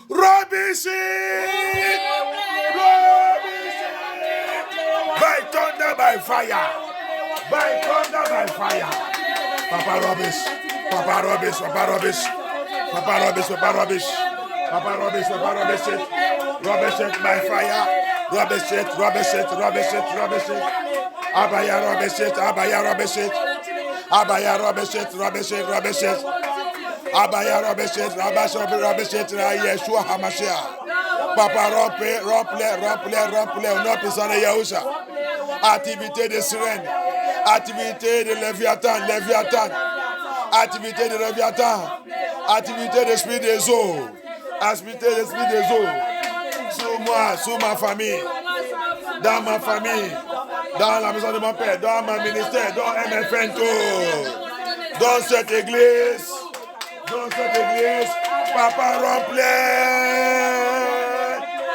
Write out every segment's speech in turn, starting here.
Rubbish it. By thunder, by fire. By thunder, by fire. Papa rubbish. Papa rubbish. Papa rubbish. Papa rubbish. Papa rubbish. Papa rubbish. Papa rubbish it. Rubbish it by fire. Rubbish it. Rubbish it. Rubbish it. Rubbish it. Abaya rubbish it. Abaya rubbish it. Abaya rubbish it. Rubbish it. Rubbish it. Abaya rubbish it. Rubbish it. Yeshua HaMashiach. Papa remplis, on puissant de Yahusha. Activité de sirène, activité de Léviathan, activité de Léviathan, activité de l'esprit des eaux, activité de l'esprit des eaux. Sur moi, sur ma famille, dans ma famille, dans la maison de mon père, dans mon ministère, dans MFN tout, dans cette église, Papa remplis.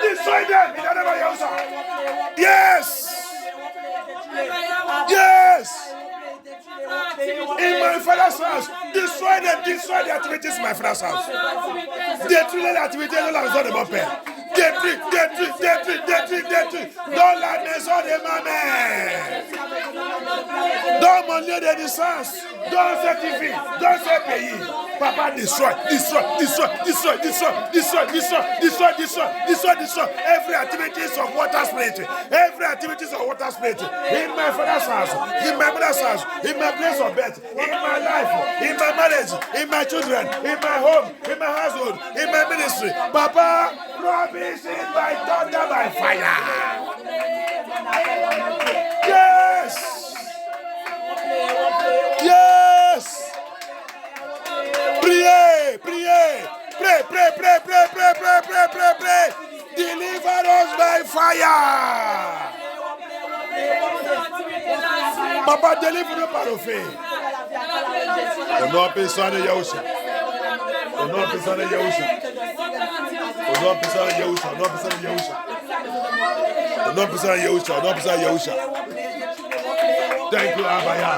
Destroy them in the name of Yahushua. Yes. Yes. In my father's house, destroy the activities in my father's house. Détruis les activités de la maison de mon père. Détruis. Dans la maison de ma mère. Dans mon lieu de naissance. Dans cette ville. Dans ce pays. Papa, destroy. Every activities of water spirit. In my father's house. In my mother's house. In my place of birth. In my life. In my marriage. In my children. In my home. In my household. In my ministry. Papa, rubbish it by thunder, by fire. Yes. Pray. Deliver us by fire. Papa, délivre-nous par le feu. Au nom puissant de Yahusha. Au nom puissant de Yahusha. Au nom puissant de Yahusha. Au nom puissant de Yahusha. Au nom puissant de Yahusha. Au nom puissant de Yahusha. Thank you, Abaya.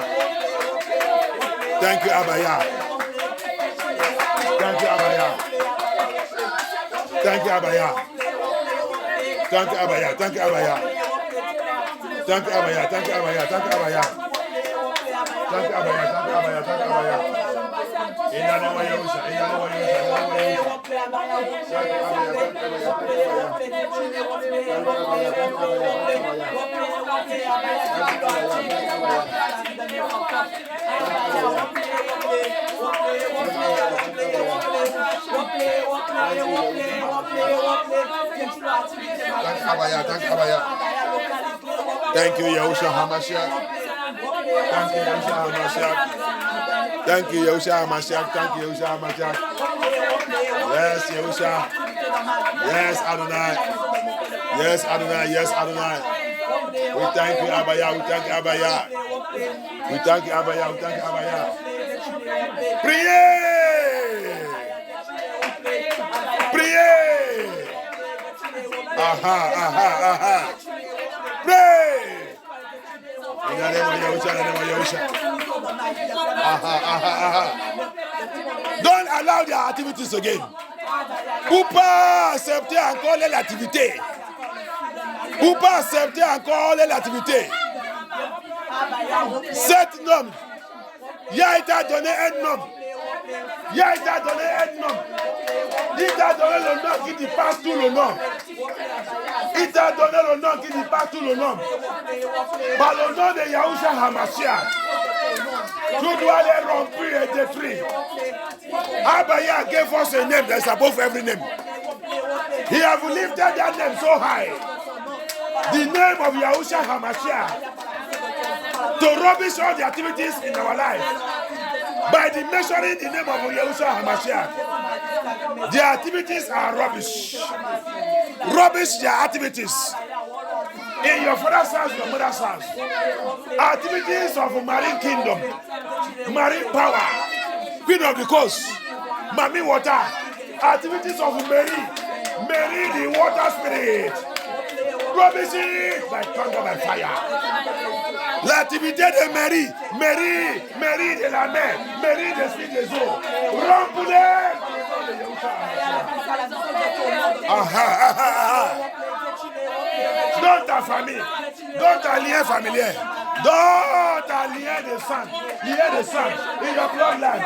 Thank you, Abaya. Thank you, Abaya. Thank you, Abaya. Thank you, Abaya. Thank you, Abaya. Thank you, Abaya. Thank you, Abaya. Thank you, Abaya. Thank you, Abaya. Thank you, Abaya. Thank you, Abaya. In the name of Yahusha. In the name of Yahusha. Thank you, Yahushua HaMashiach. Thank you, Yahushua HaMashiach. Thank you, Yahushua HaMashiach. Thank you, Yahushua HaMashiach. Yes, Yahushua. Yes, Adonai. Yes, Adonai. Yes, Adonai. We thank you, Abaya. We thank you, Abaya. We thank you, Abaya. We thank you, Abaya. Priez. Aha. Pray. In the name of Yahusha, in the name of Yahusha. Aha. Don't allow their activities again. Ou pas accepter encore l'activité. Ou pas accepter encore l'activité. Cet nom, Yah t'a donné un nom. Yah t'a donné un nom. Il t'a donné le nom qui dépasse tout le nom. Il t'a donné le nom qui dépasse tout le nom. Par le nom de Yahushua HaMashiach, tu dois les rompre et détruire. Abaya gave us a name that's above every name. He have lifted that name so high. The name of Yahushua HaMashiach to rubbish all the activities in our life. By the measuring the name of Yahushua HaMashiach, their activities are rubbish. Rubbish their activities. In your father's house, your mother's house. Activities of marine kingdom, marine power, queen of the coast, Mami water. Activities of Mary the water spirit. Rubbish it by thunder, by fire. L'activité de Mary de la mer, Mary des filles des eaux. Rompez-les Dans ta famille, dans ta lien familier, dans ta lien de sang, in your bloodline,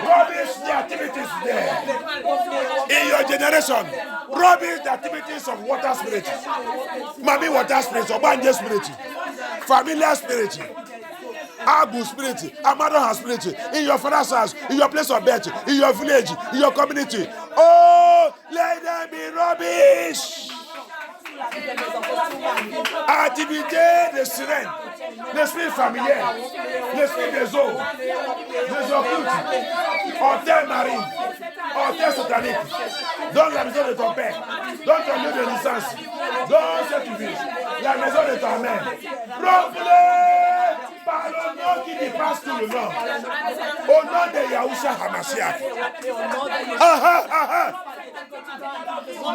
rubbish the activities there. In your generation, rubbish the activities of water spirit, Mami water spirit, or Banje spirit, familiar spirit, Abu spirit, Amado spirit, in your father's house, in your place of birth, in your village, in your community. Oh, let them be rubbish. Activité de sirène, l'esprit familier, l'esprit des eaux occultes, hôtel marine, hôtel satanique, dans la maison de ton père, dans ton lieu de naissance, dans cette ville, la maison de ta mère. Proclame par le nom qui dépasse tout le nom, au nom de Yahushua Hamashiach.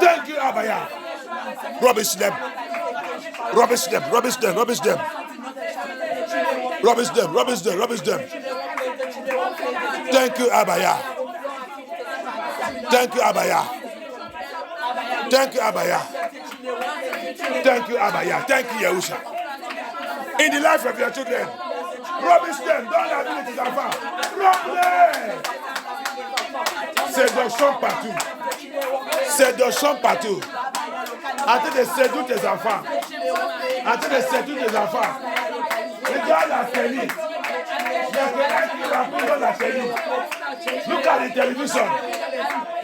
Thank you, Abaya. Rubbish them. Rubbish them. Rubbish them. Rubbish them. Rubbish them. Rubbish them. Rubbish them. Thank you, Abaya. Thank you, Abaya. Thank you, Abaya. Thank you, Abaya. Thank you, Yahusha. In the life of your children, rubbish them. Don't have it to Alpha. Séduction partout. Séduction partout. En train de séduire tes enfants. En train de séduire tes enfants. Regarde la télé. Il y a quelqu'un qui raconte dans la télé. Look at the television.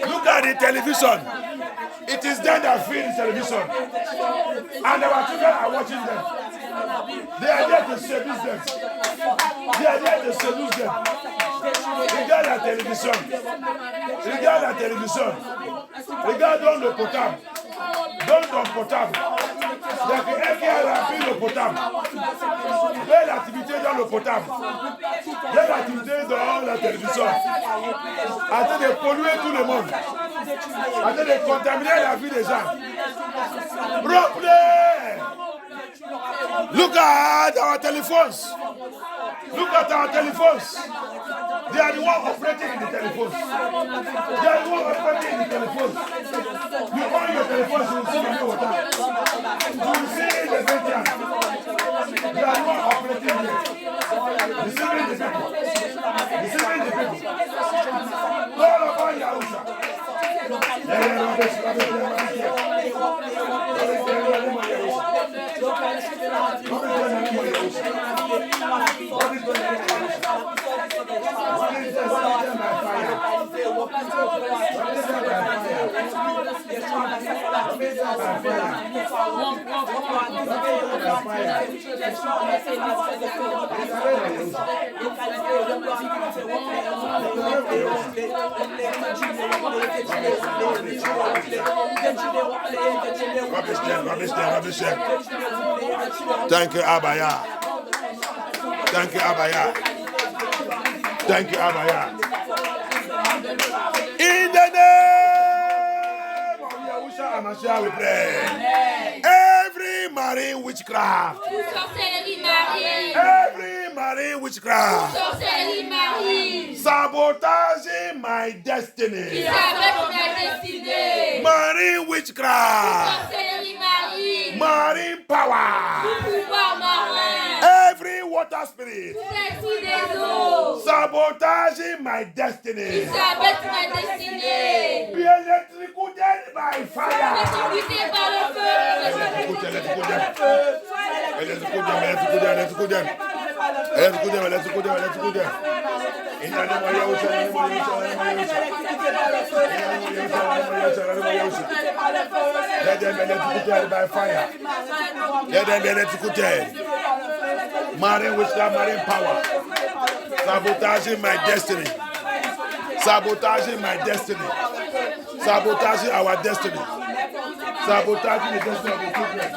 Look at the television. It is them that feed the television. And our children are watching them. They are there to seduce them. They are there to seduce them. Regarde la télévision. Regarde la télévision. Regarde dans le potable. Dans ton potable. Il y a quelqu'un qui a rempli le potable. Fais l'activité dans le potable. Fais l'activité dans la télévision. En train de polluer tout le monde. En train de contaminer la vie des gens. Replay. Look at our telephones. Look at our telephones. They are the one operating in the telephones. They are the one operating in the telephones. You on your telephones, you will see the water. You will see the veteran. They are the one operating here. Deceiving the people. Deceiving the people. All about Yahusha. Rubbish them. Thank you, Abaya. Thank you, Abaya. Thank you, Abaya. In the name of Yahushua Hamashiach, we pray. Every marine witchcraft. Every marine witchcraft. Sabotaging my destiny. Marine witchcraft. Marine power. Every water spirit. Sabotaging my destiny. Be electrocuted by fire. Electrocute them. In the name of Yahushua. Let them be electrocuted by fire. Let them be electrocuted. Marine witchcraft, marine power. Sabotaging my destiny. Sabotaging my destiny. Sabotaging our destiny. Sabotaging the destiny of the children.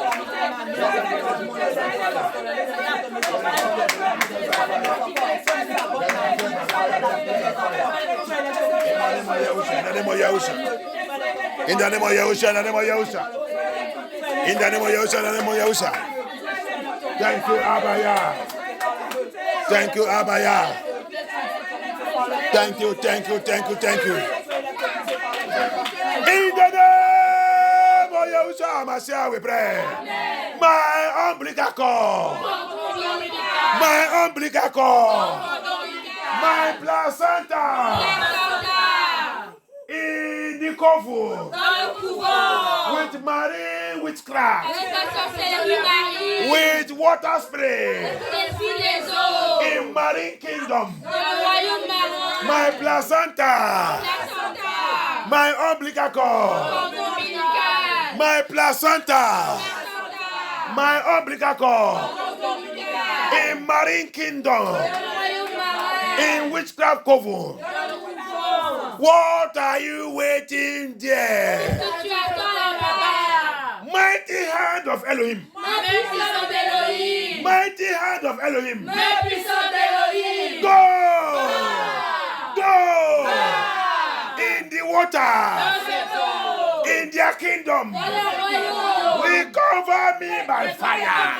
In the name of Yahushua. In the name of Yahushua. In the name of Yahushua. In the name of Yahushua. In the name of Yahushua. Thank you, Abaya. Thank you, Abaya. Thank you. In the name of Yahushua Mashiach, we pray. My umbilical cord. My placenta. In the cover. With marine witchcraft. With water spray. In marine kingdom. My placenta. My umbilical cord. My placenta. My umbilical cord. In marine kingdom. In witchcraft coven. What are you waiting there? Mighty hand of Elohim. Mighty hand of Elohim. Go! In the water. In their kingdom. Recover me by fire.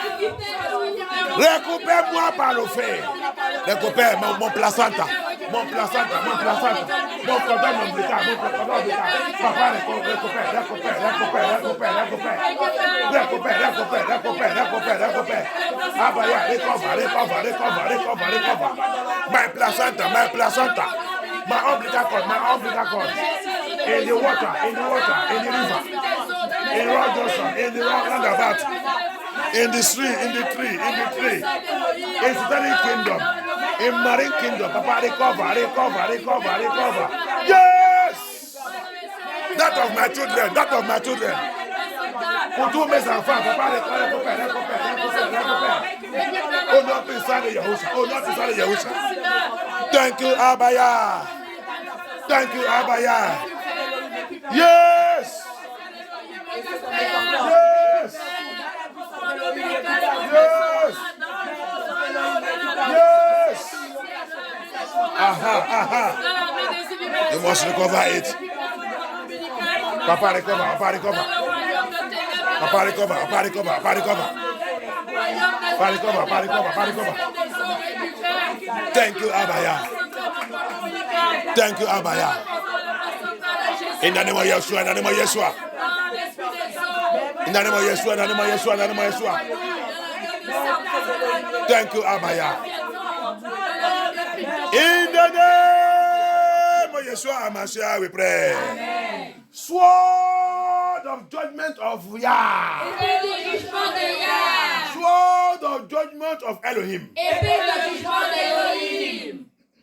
Récupère-moi par le feu. Récupère mon placenta. Mon cordon ombilical. Papa, récupère. Abaya, recover. My placenta. My umbilical cord. In the water, in the river, in Rock Johnson, in the roundabout, in the tree, in Satanic kingdom, in marine kingdom. Papa, recover. Yes! That of my children. Pour tous mes enfants, papa, récupère. Au nom puissant de Yahushua. Thank you, Abaya. Yes. Aha. You must recover it. Papa, recover. Thank you, Abaya. In the name of Yeshua. Thank you, Abaya. In the name of Yeshua Mashiach, we pray. Amen. Sword of judgment of Yah. Sword of judgment of Elohim.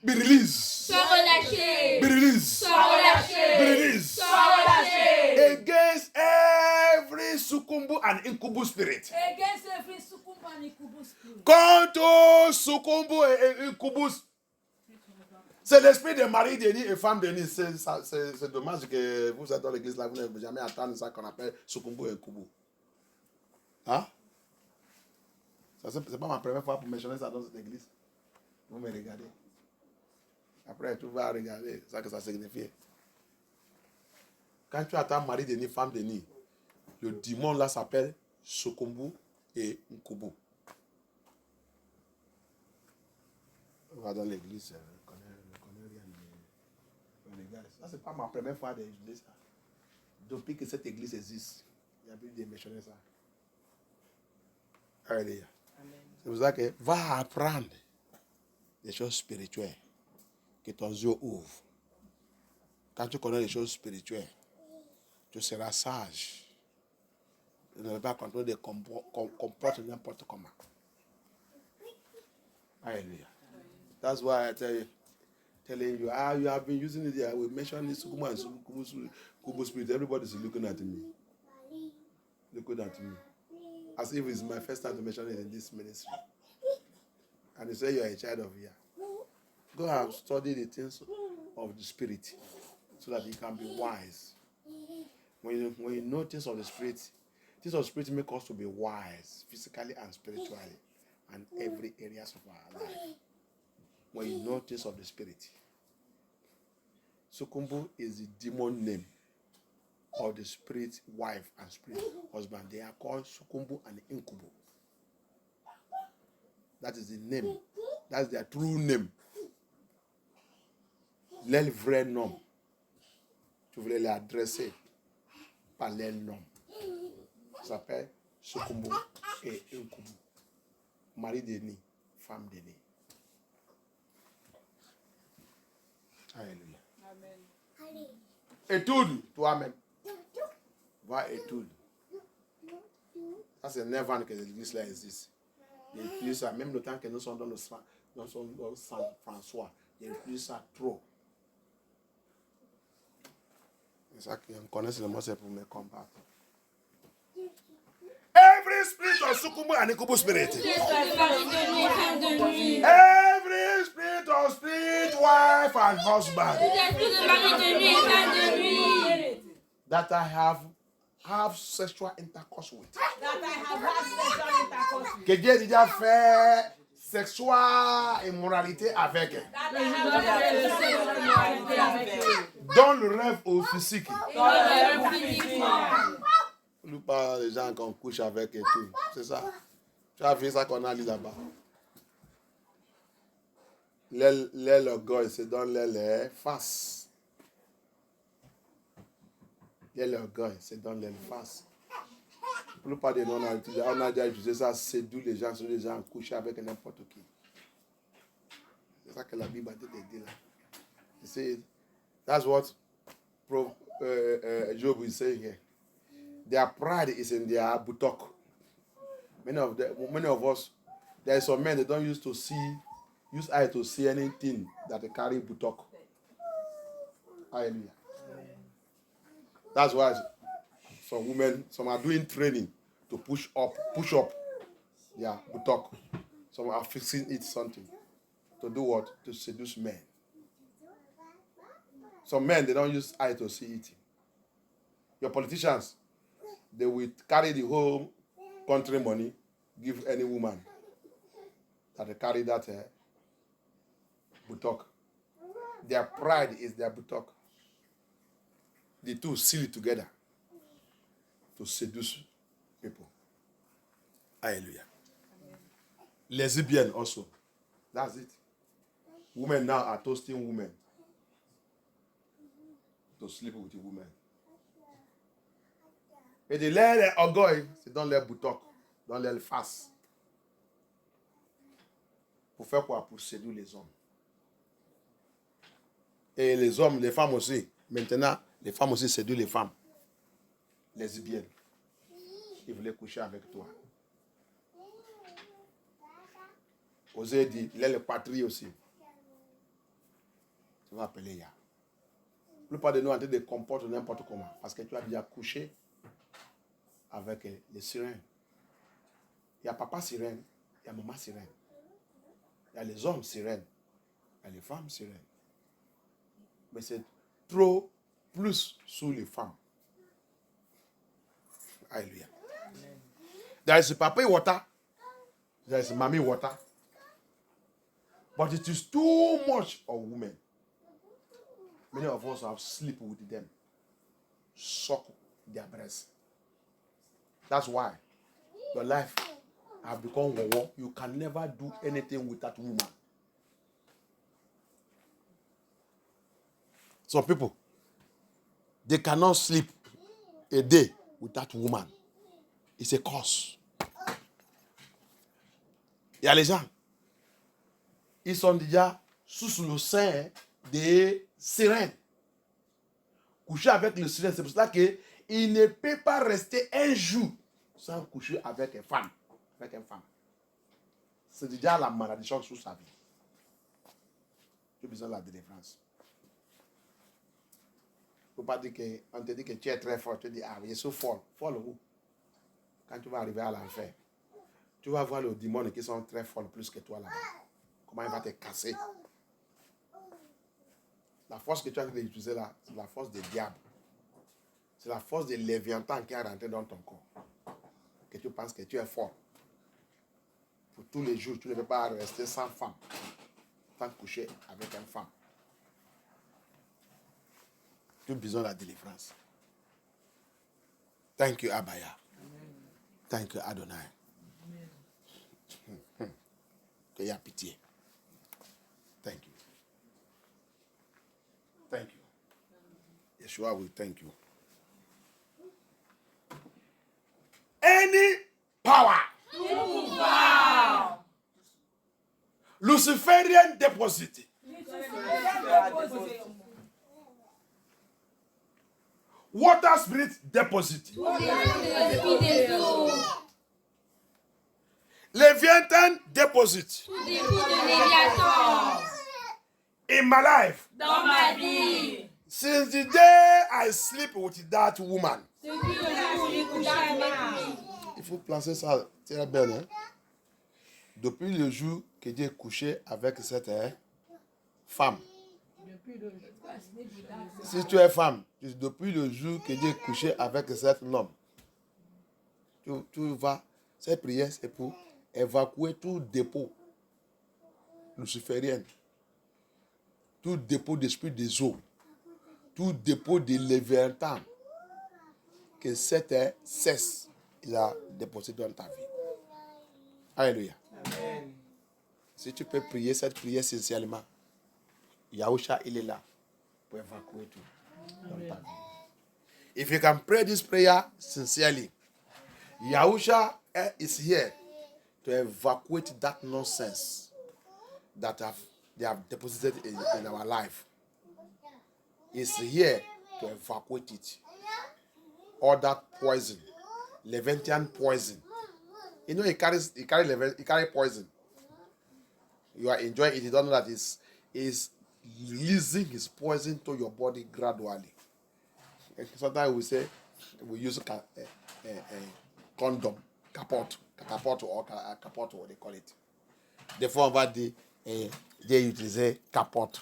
Be released. Be released. Against every succumbu and incubus spirit. Quant au succumbu et incubus, c'est l'esprit de mari Denis et femme Denis. C'est dommage que vous êtes dans l'église là, vous n'avez jamais entendu ça qu'on appelle succumbu et incubus. Hein? Ça, c'est pas ma première fois pour mentionner ça dans cette église. Vous me regardez. Après, tu vas regarder ça que ça signifie. Quand tu attends mari Denis, femme Denis, le démon là s'appelle succumbu et incubu. On va dans l'église, je connais rien de gars. Ça, c'est pas ma première fois d'étudier ça. Depuis que cette église existe, il y a plus de mentionner ça. Alléluia. C'est pour ça que va apprendre des choses spirituelles, que ton yeux ouvre. Quand tu connais les choses spirituelles, tu seras sage. Tu ne vas pas contrôler des comportements n'importe comment. Alléluia. That's why I telling you, you have been using it here. We mentioned this Sukubu and Kubu spirit. Everybody's looking at me. As if it's my first time to mention it in this ministry. And you say you are a child of here. Go and study the things of the spirit so that you can be wise. When you know things of the spirit make us to be wise, physically and spiritually, and every areas of our life. When you know things of the spirit. Sukumbu is the demon name of the spirit wife and spirit husband. They are called Sukumbu and Inkubu. That is the name. That's their true name. Les vrais noms. Tu voulais les adresser par les noms. Ça s'appelle Sukumbu et Nkubu. Mari d'Eni, femme d'Eni. Alléluia. Amen. Étude toi-même. Va étude. Ça, c'est 9 ans que l'église là existe. Il y a plus ça, même le temps que nous sommes dans le Saint François, il y a plus ça trop. C'est ça qu'on connaît seulement, c'est pour me combattre. Every spirit of Sukumu and Nkubu spirit. Every spirit of spirit, wife and husband. That I have sexual intercourse with. Que Dieu a déjà fait sexual immoralité avec elle. Dans le rêve au physique. Nous parlons des gens qu'on couche avec et tout. C'est ça. Tu as vu ça qu'on a lu là-bas. L'orgueil, c'est dans les faces. L'orgueil, c'est dans les faces. La plupart des noms, on a déjà utilisé ça, séduire les gens, les gens coucher avec n'importe qui. C'est ça que la Bible a dit là. You see, that's what Job is saying here. Their pride is in their buttock. Many of us, there are some men that don't use eye to see anything that they carry buttock. Hallelujah. That's why some women, some are doing training to push up their buttock. Some are fixing it something. To do what? To seduce men. Some men, they don't use eye to see it. Your politicians, they will carry the whole country money, give any woman that they carry that buttock. Their pride is their buttock. The two seal it together to seduce people. Hallelujah. Lesbian also. That's it. Women now are toasting women to sleep with the women. Et de l'air orgueil, c'est dans leur boutoc, dans leur face. Pour faire quoi? Pour séduire les hommes. Et les hommes, les femmes aussi. Maintenant, les femmes aussi séduisent les femmes. Lesbiennes. Ils voulaient coucher avec toi. Osez dire, il est le patrie aussi. Tu vas appeler Ya. La plupart de nous, on te comporte n'importe comment. Parce que tu as déjà couché avec les sirènes. Il y a papa sirène, il y a maman sirène. Il y a les hommes sirènes, il y a les femmes sirènes. Mais c'est trop plus sous les femmes. Alléluia. There is papa water, there is mommy water. But it is too much of women. Many of us have slept with them, suck their breasts. That's why your life has become war. You can never do anything with that woman. Some people, they cannot sleep a day with that woman. It's a curse. Il y a les gens, ils sont déjà sous le sein des sirènes. Coucher avec le sirène, c'est pour cela qu'il ne peut pas rester un jour sans coucher avec une femme. Avec une femme. C'est déjà la malédiction sous sa vie. Tu as besoin de la délivrance. Il ne faut pas dire qu'on te dit que tu es très fort. Tu te dis, ah oui, je suis fort. Fort où? Quand tu vas arriver à l'enfer, tu vas voir les démons qui sont très forts plus que toi là-bas. Comment il va te casser. La force que tu as utilisée là, c'est la force des diables. C'est la force de Léviathan qui est rentrée dans ton corps. Que tu penses que tu es fort. Pour tous les jours, tu ne peux pas rester sans femme. Sans coucher avec une femme. Tu as besoin de la délivrance. Thank you, Abaya. Thank you, Adonai. Que y a pitié. Thank you. Yeshua, we thank you. Any power, Luciferian deposit, water spirit deposit, Leviathan deposit in my life. Dans ma vie. Since the day I sleep with that woman. Il faut placer ça très bien. Hein? Depuis le jour que j'ai couché avec cette femme. Si tu es femme, depuis le jour que j'ai couché avec cet homme, tu vas, cette prière c'est pour évacuer tout dépôt luciférien, tout dépôt d'esprit des eaux, tout dépôt de léviathan, que cette cesse, il a déposé dans ta vie. Alléluia. Amen. Si tu peux prier cette prière sincèrement, Yahusha, il est là pour évacuer tout dans ta vie. If you can pray this prayer sincerely, Yahusha is here to evacuate that nonsense that they have deposited in our life. He's here to evacuate it. All that poison, Leviathan poison. You know, he carry poison. You are enjoying it. You don't know that he's releasing his poison to your body gradually. Sometimes we say we use condom, capote or what they call it. Des fois, on va dire j'ai utilisé capote.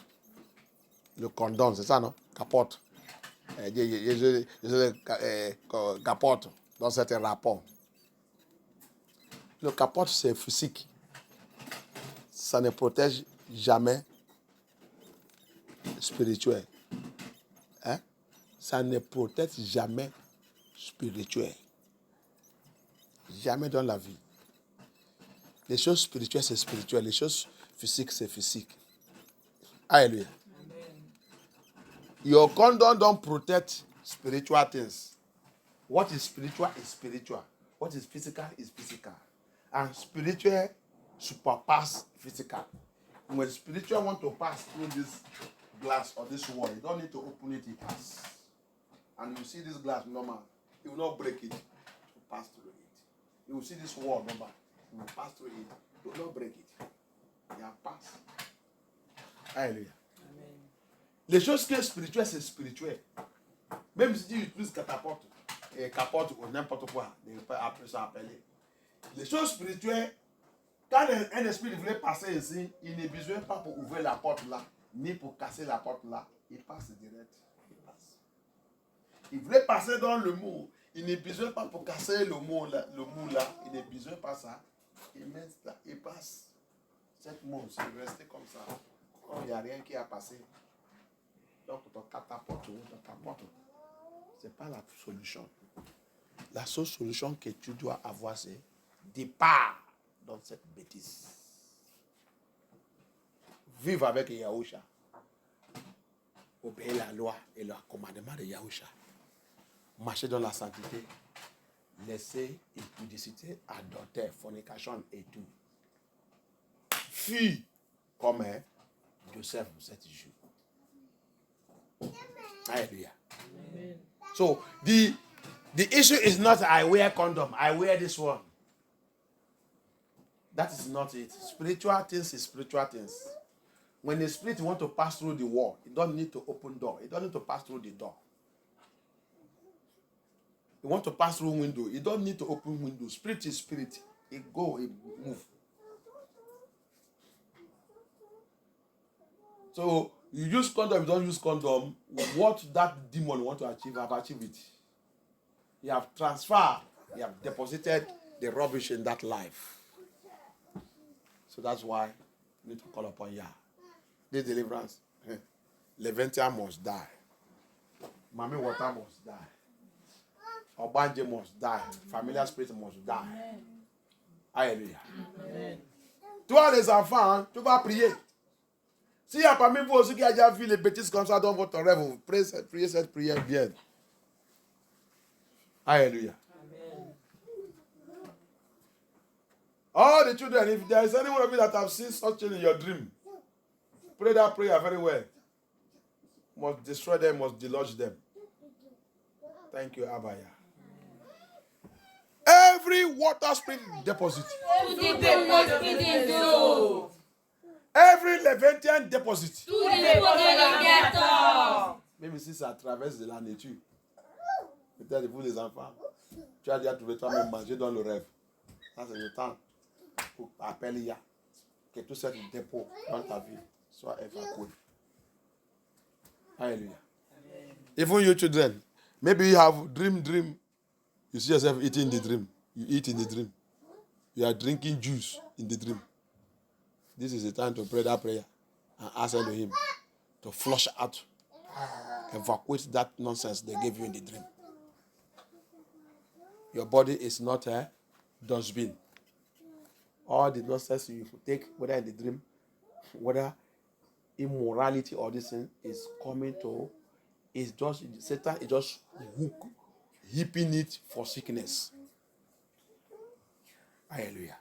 Le condom, c'est ça, non? Capote. J'ai capote dans certains rapports. Le capote, c'est physique. Ça ne protège jamais spirituel. Hein? Ça ne protège jamais spirituel. Jamais dans la vie. Les choses spirituelles, c'est spirituel. Les choses physiques, c'est physique. Alléluia. Your condom don't protect spiritual things. What is spiritual is spiritual. What is physical is physical. And spiritual superpass physical. When spiritual want to pass through this glass or this wall, you don't need to open it, it pass. And you see this glass normal, you will not break it to pass through it. You will see this wall normal, you will pass through it, you will not break it. You have passed. Alléluia. Les choses qui sont spirituelles, c'est spirituel. Même si tu utilises capote ou n'importe quoi, après ça appeler. Les choses spirituelles, quand un esprit voulait passer ici, il n'est besoin pas pour ouvrir la porte là, ni pour casser la porte là. Il passe direct. Il passe. Il voulait passer dans le mur. Il n'est besoin pas pour casser le mur là. Il n'est besoin pas ça. Il met là, il passe. Cette mur, c'est resté comme ça. Quand il n'y a rien qui a passé. Donc, ton catapulte ou ton capote, ce n'est pas la solution. La seule solution que tu dois avoir, c'est départ dans cette bêtise. Vivre avec Yahusha. Obéir la loi et le commandement de Yahusha. Marcher dans la sainteté. Laisser impudicité, adultère, fornication et tout. Fuis comme Joseph cette jour. Hallelujah. Amen. So the issue is not I wear condom, I wear this one. That is not it. Spiritual things is spiritual things. When the spirit want to pass through the wall, it don't need to open door. It don't need to pass through the door. You want to pass through window, you don't need to open window. Spirit is spirit. It go, it move. So you use condom, you don't use condom. What that demon want to achieve, have achieved it. You have transferred, you have deposited the rubbish in that life. So that's why you need to call upon Yah. This deliverance, Leviathan must die. Mami water must die. Obanje must die. Familiar spirit must die. Alléluia. Toi les enfants, tu vas prier. S'il y a parmi vous aussi qui a déjà vu les bêtises comme ça dans votre rêve, vous priez cette prière bien. Hallelujah. Amen. All the children, if there is anyone of you that have seen such thing in your dream, pray that prayer very well. Must destroy them, must delodge them. Thank you, Abaya. Every water spring deposit. Every Levantine deposit. Même si ça traverse de la nature. Peut-être vous les enfants, tu as déjà trouvé toi-même manger dans le rêve. Ça c'est le temps pour appeler que tout ce dépôt dans ta vie soit évacué. Hallelujah. Even you children, maybe you have dream. You see yourself eating in the dream. You eat in the dream. You are drinking juice in the dream. This is the time to pray that prayer and ask him to flush out, evacuate that nonsense they gave you in the dream. Your body is not a dustbin. All the nonsense you take, whether in the dream, whether immorality or this thing is coming to, is just Satan is just heaping it for sickness. Alléluia.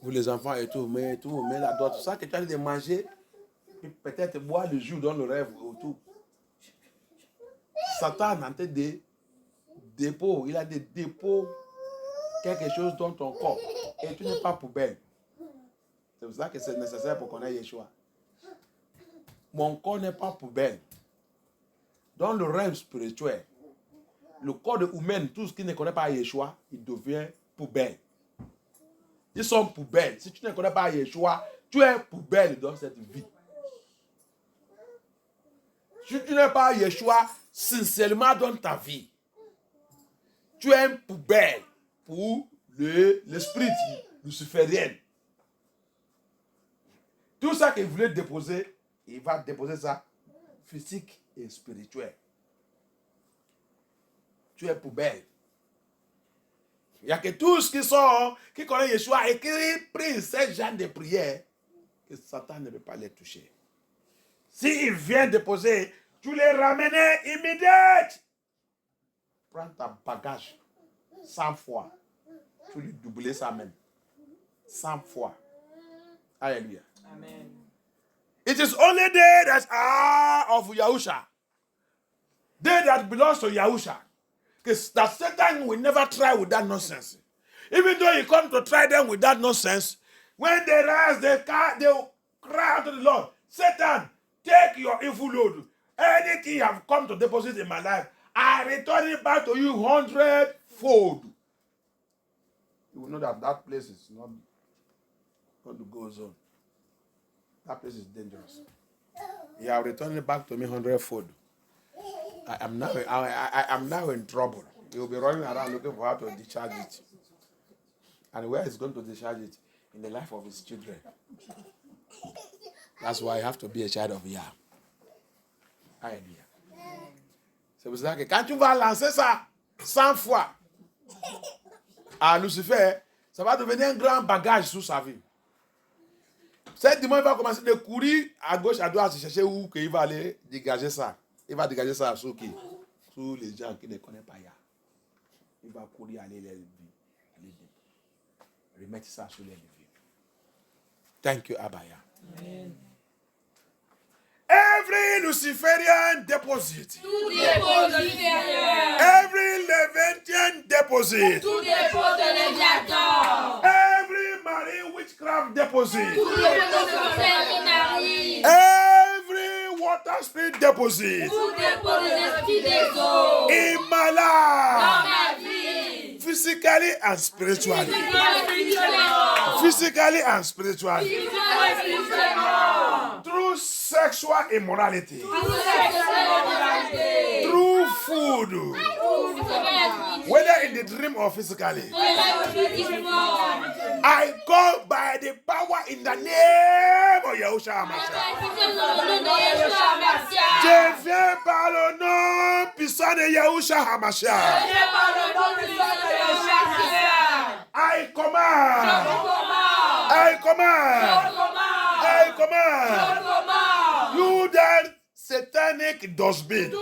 Vous les enfants et tout, mais la d'autres, ça que tu as dit de manger, peut-être boire le jus dans le rêve autour. Satan a des dépôts, il a des dépôts, quelque chose dans ton corps, et tu n'es pas poubelle. C'est pour ça que c'est nécessaire pour qu'on ait Yeshua. Mon corps n'est pas poubelle. Dans le rêve spirituel, le corps de humain, tout ce qui ne connaît pas Yeshua, il devient poubelle. Ils sont poubelles. Si tu ne connais pas Yeshua, tu es poubelle dans cette vie. Si tu n'es pas Yeshua, sincèrement dans ta vie, tu es une poubelle pour l'esprit luciférien. Tout ça qu'il voulait déposer, il va déposer ça physique et spirituel. Tu es poubelle. Il n'y a que tous qui connaissent Yeshua et qui prient ce genre de prière que Satan ne peut pas les toucher. S'il vient déposer, tu les ramènes immédiatement. Prends ta bagage 100 fois. Tu lui doubles ça même. 100 fois. Alléluia. Amen. It is only they that are of Yahusha. They that belong to Yahusha. Because that Satan will never try with that nonsense. Even though he comes to try them with that nonsense, when they rise, they will cry out to the Lord, Satan, take your evil load. Anything you have come to deposit in my life, I return it back to you 100-fold. You will know that that place is not going to go zone. That place is dangerous. You have returned it back to me 100-fold. I am now in trouble. He will be running around looking for how to discharge it. And where is going to discharge it? In the life of his children. That's why you have to be a child of Yah. Hallelujah. C'est pour ça que quand tu vas lancer ça 100 fois à Lucifer, ça va devenir un grand bagage sous sa vie. Ce dimanche, il va commencer de courir à gauche, à droite, chercher où il va aller dégager ça. Il va dégager ça sur qui? Sur les gens qui ne connaissent pas Yah. Il va courir, aller les remettre ça sur les leviers. Thank you, Abaya. Amen. Every Luciferian deposit. Tout dépôt de Luciférien. Every Levantine deposit. Tout dépôt de Léviathan. Every marine witchcraft deposit. Tout dépôt de sorcellerie marine. Every water spirit deposit. Tout dépôt de l'esprit des eaux. In my Dans life. ma vie. Physically and spiritually. Spirituellement. Physically and spiritually. Spirituellement. Through sexual immorality. Immoralité. Through food. Whether in the dream or physically. I go by the power in the name of Yahushua HaMashiach. Je viens par le nom puissant de Yahushua HaMashiach. I command I command. I command. You that satanic dustbin. Toi,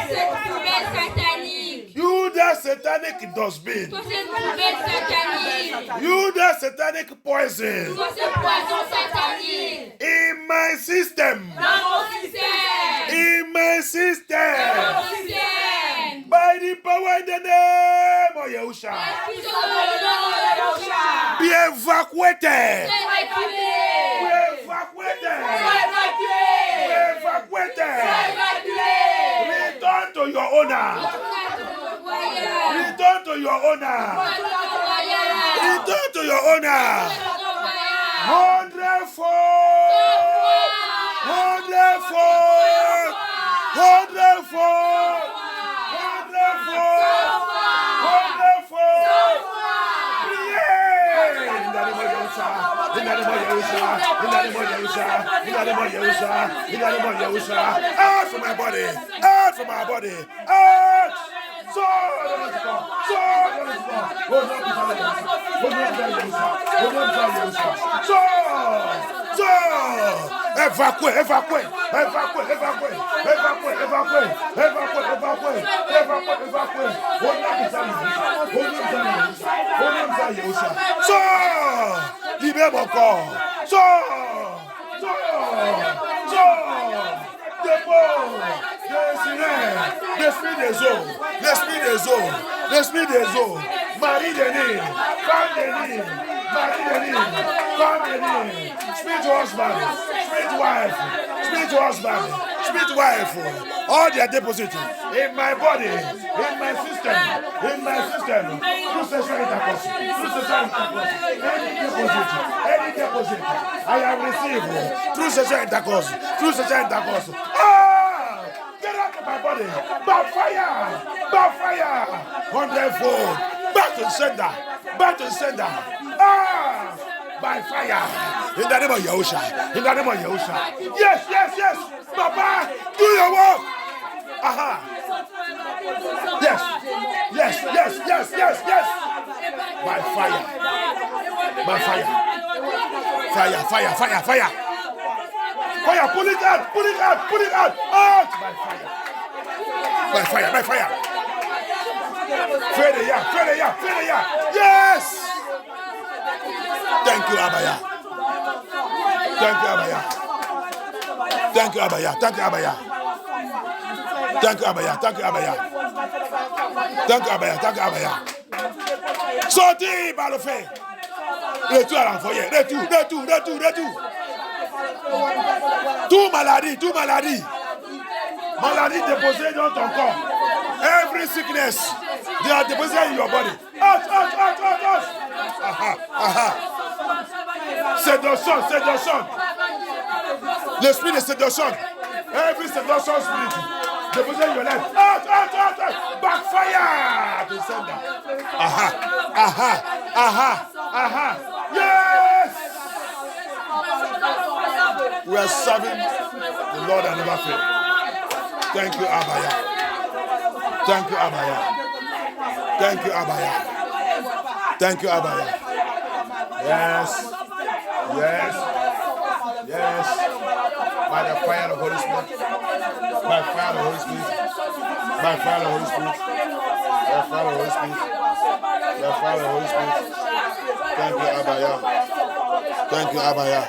cette poubelle satanique. You that satanic dustbin. Toi, cette poubelle satanique. You that satanic poison. Toi, ce poison satanique. In my system. Dans mon système. In my system. Dans mon système. By the power in the name of Yahusha. Puissance dans le nom de Yahusha. Be evacuated. Évacué. Be evacuated. Évacué. Be evacuated. Évacué. Return to your owner. Return to your owner. Return to your owner. Hundredfold. Hundredfold. Hundredfold. Hundredfold. Hundredfold. Priez. In the name of Yahusha. In the name of Yahusha. In the name of Yahusha. In the name of Yahusha. In the name of Yahusha. Out from my body. Out from my body. Out. So, évacuez, évacuez, évacuez, évacuez, évacuez, évacuez, évacuez, évacuez, évacuez, évacuez. Sors, libère mon corps. Sors, l'esprit des eaux, l'esprit des eaux, l'esprit des eaux, Marie Denis, femme Denis, Marie Denis, femme Denis, spirit husband, spirit wife, all they are deposited in my body, in my system, through sexual intercourse, any deposit, I have received through sexual intercourse. Ah! Get out of my body, by fire, hundredfold, back to sender, ah! By fire, in the name of Yahusha, yes, Papa, do your work, aha, yes, by fire, pull it out, by fire, fade it, yes. Thank you, Abaya. Sortez par le fait. Retour à l'envoyer. Retour. Tout maladie. Maladie déposée dans ton corps. Every sickness, they are deposited in your body. Out. Aha. Séduction. L'esprit de séduction. Every seduction spirit deposited in your life. Out. Backfire to sender. Aha. Yes. We are serving the Lord and never fail. Thank you, Abaya. Yes. By the fire of the Holy Spirit. Thank you, Abaya.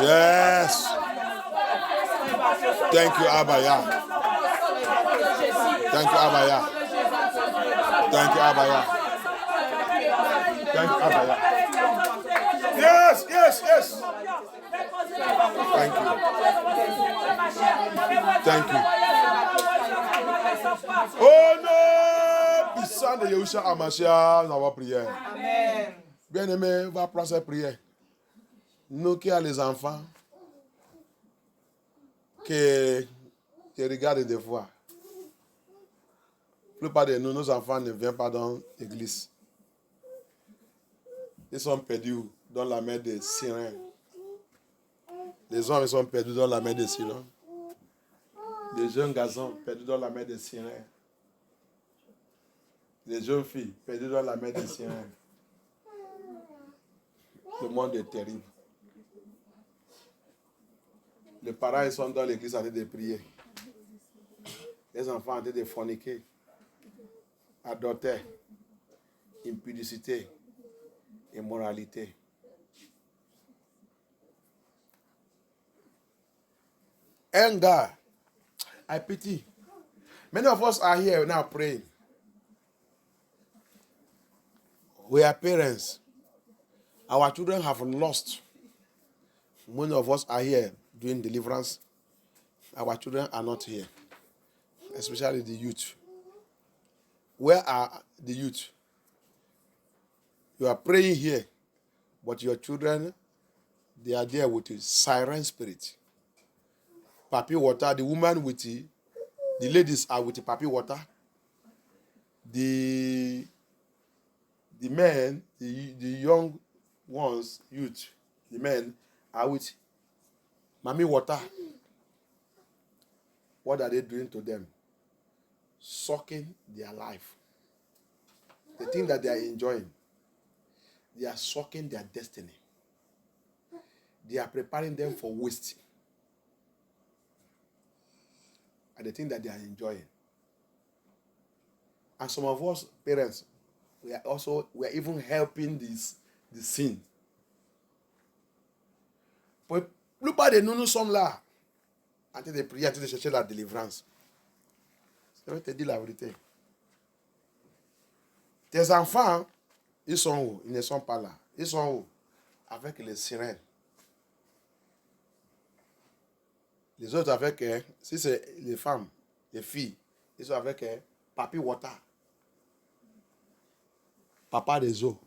Yes. Thank you, Abaya. Yes. Thank you. Oh non, puissant de Yahusha Amashia, nous avons prié. Amen. Bien-aimé, va prendre cette prière. Nous qui avons les enfants, qui regardent des fois. La plupart de nous, nos enfants ne viennent pas dans l'église. Ils sont perdus dans la mer des Syriens. Les hommes sont perdus dans la mer des Syriens. Les jeunes garçons perdus dans la mer des sirènes. Les jeunes filles perdues dans la mer des sirènes. Le monde est terrible. Les parents ils sont dans l'église en train de prier. Les enfants en train de forniquer, adultère, impudicité, immoralité. And God, I pity. Many of us are here now praying. We are parents. Our children have lost. Many of us are here doing deliverance. Our children are not here, especially the youth. Where are the youth? You are praying here, but your children, they are there with a siren spirit. Papi water, the woman with the ladies are with the papi water. The men, the young ones, youth, the men are with mommy water. What are they doing to them? Sucking their life. The thing that they are enjoying, they are sucking their destiny. They are preparing them for waste. And the thing that they are enjoying. And some of us parents, we are even helping the sin. La plupart de nous sommes là, en train de prier, en train de chercher la délivrance. Je vais te dire la vérité. Tes enfants, ils sont où? Ils ne sont pas là. Ils sont où? Avec les sirènes. Les autres avec, si c'est les femmes, les filles, ils sont avec Papi Water. Papa des eaux.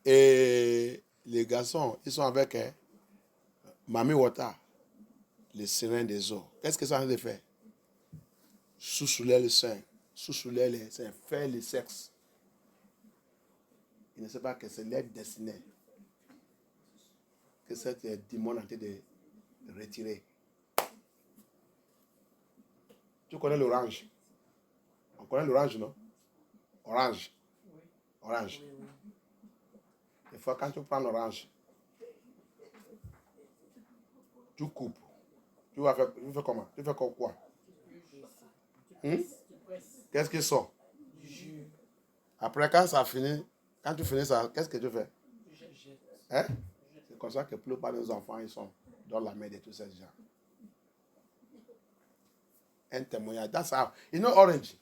Et les garçons, ils sont avec Mami Water, les sirènes des eaux. Qu'est-ce que ça veut faire? Sous-souler le sein, sous-souler les seins, faire le sexe. Ils ne savent pas que c'est leur destinée. Que cette démon a été de retirer. Tu connais l'orange? On connaît l'orange, non? Orange. Orange. Des fois, quand tu prends l'orange, tu coupes. Tu vas faire comment? Tu fais quoi? Qu'est-ce qui sort? Après, quand ça finit, quand tu finis ça, qu'est-ce que tu fais? Hein? C'est comme ça que la plupart des enfants ils sont dans la mer de tous ces gens. Un témoignage. That's how. You know orange?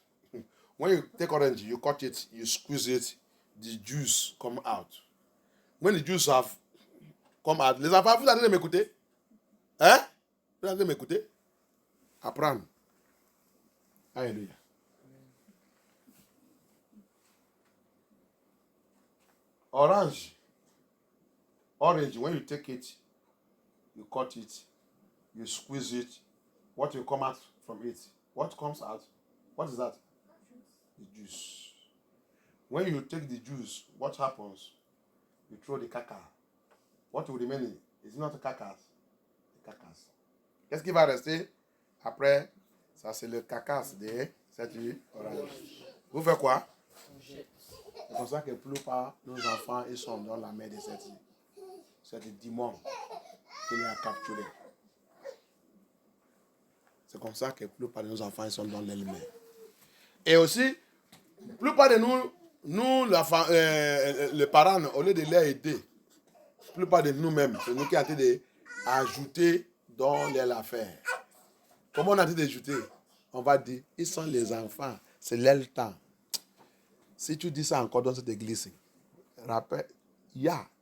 When you take orange, you cut it, you squeeze it, the juice come out. When the juice have come out, les enfants, vous allez m'écouter? Hein? Vous allez m'écouter? Apprendre. Alléluia. Orange, when you take it, you cut it, you squeeze it, what will come out from it? What comes out? What is that? The juice. When you take the juice, what happens? You throw the caca. What will remain? It's not the cacas. The cacas. Qu'est-ce qui va rester? Après, ça c'est le cacas de cette orange. Vous faites quoi? C'est comme ça que la plupart de nos enfants ils sont dans la main de cette démon qui les a capturés. C'est comme ça que la plupart de nos enfants ils sont dans les mains. Et aussi, la plupart de nous les parents, au lieu de les aider, la plupart de nous-mêmes, c'est nous qui avons été d'ajouter dans leur affaire. Comment on a dit d'ajouter? On va dire, ils sont les enfants, c'est leur temps. Si tu dis ça encore dans cette église, rappelle,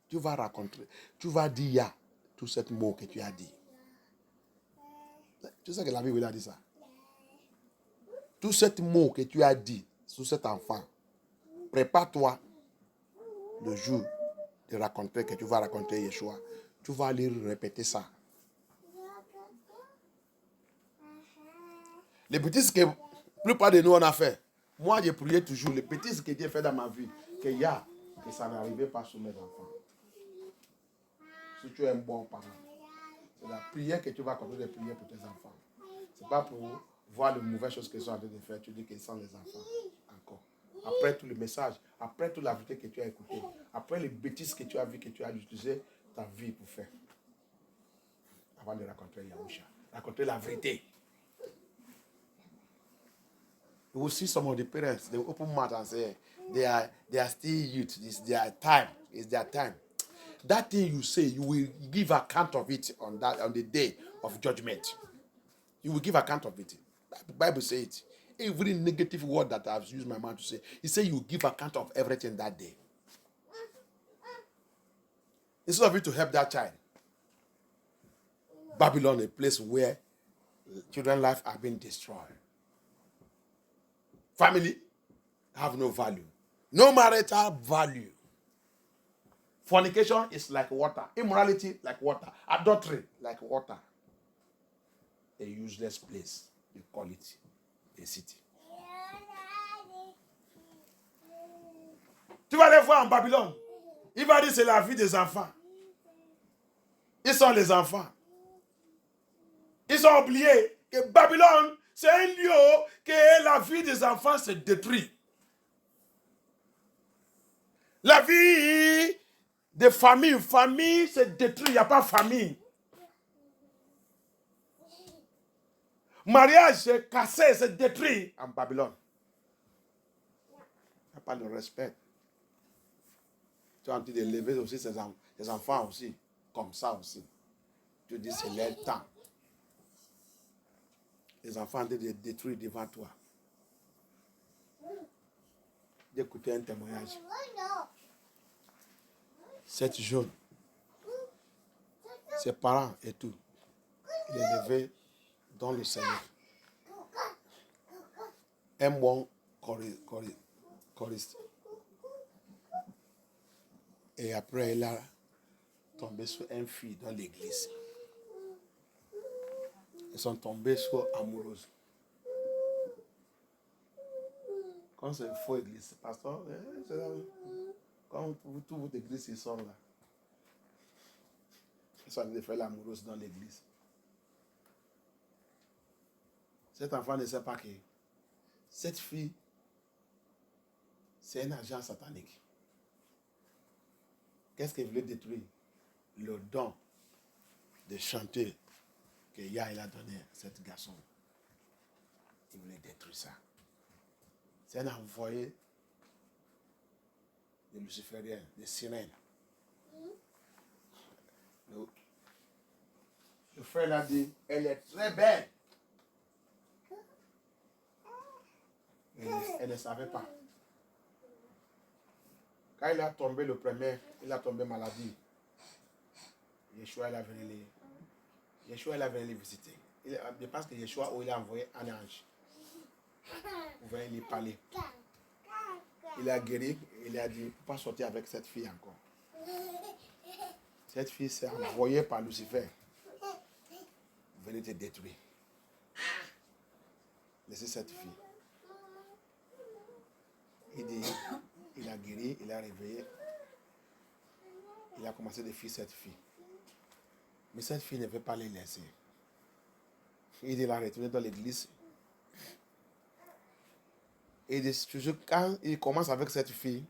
tu vas raconter, tu vas dire tout ce mot que tu as dit. Tu sais que la Bible a dit ça. Tout ce mot que tu as dit sur cet enfant, prépare-toi le jour de raconter que tu vas raconter Yeshua. Tu vas aller répéter ça. Les bêtises que la plupart de nous on a fait. Moi, j'ai prié toujours les bêtises que Dieu fait dans ma vie. Que ça n'arrivait pas sur mes enfants. Si tu es un bon parent, C'est la prière que tu vas continuer de prier pour tes enfants. Ce n'est pas pour voir les mauvaises choses qu'ils sont en train de faire. Tu dis qu'ils sont les enfants. Encore. Après tout le message, après toute la vérité que tu as écoutée, après les bêtises que tu as vues, que tu as utilisé ta vie pour faire. Avant de raconter Yahusha. Raconter la vérité. You will see some of the parents, they will open mouth and say, they are still youth. It's their time. It's their time. That thing you say, you will give account of it on the day of judgment. You will give account of it. The Bible says it. Every negative word that I've used my mouth to say, he said you will give account of everything that day. Instead of you to help that child, Babylon, a place where children's life are being destroyed. Family have no value. No marital value. Fornication is like water. Immorality like water. Adultery like water. A useless place. You call it a city. Tu vas aller voir en Babylone. Il va dire c'est la vie des enfants. Ils sont les enfants. Ils ont oublié que Babylone, c'est un lieu que la vie des enfants se détruit. La vie des familles se détruit, il n'y a pas famille. Mariage c'est cassé, c'est détruit en Babylone. Il n'y a pas de respect. Tu es en train d'élever aussi ses enfants aussi, comme ça aussi. Tu dis c'est leur temps. Les enfants ont été détruits devant toi. D'écouter un témoignage. Cette jeune, ses parents et tout, il est élevé dans le Seigneur. Un bon choriste. Et après, il a tombé sur une fille dans l'église. Ils sont tombés sur amoureuse. Quand c'est une faux église, pasteur, c'est là. Quand toute votre église, ils sont là. Ils sont allés faire l'amoureuse dans l'église. Cet enfant ne sait pas que cette fille, c'est un agent satanique. Qu'est-ce qu'il voulait détruire? Le don de chanter que Yah il a donné à cet garçon. Il voulait détruire ça. C'est un envoyé de lucifériens, de sirènes. Le frère l'a dit, elle est très belle. Elle ne savait pas. Quand il a tombé le premier, il a tombé maladie. Yeshua, il a venu les visiter. Je pense que Yeshua, il a envoyé un ange. Pour venir lui parler. Il a guéri, il a dit, il ne faut pas sortir avec cette fille encore. Cette fille s'est envoyée par Lucifer. Venez te détruire. Laissez cette fille. Il dit, il a guéri, il a réveillé. Il a commencé à défier cette fille. Mais cette fille ne veut pas les laisser. Il dit, il a retourné dans l'église. Et toujours quand il commence avec cette fille,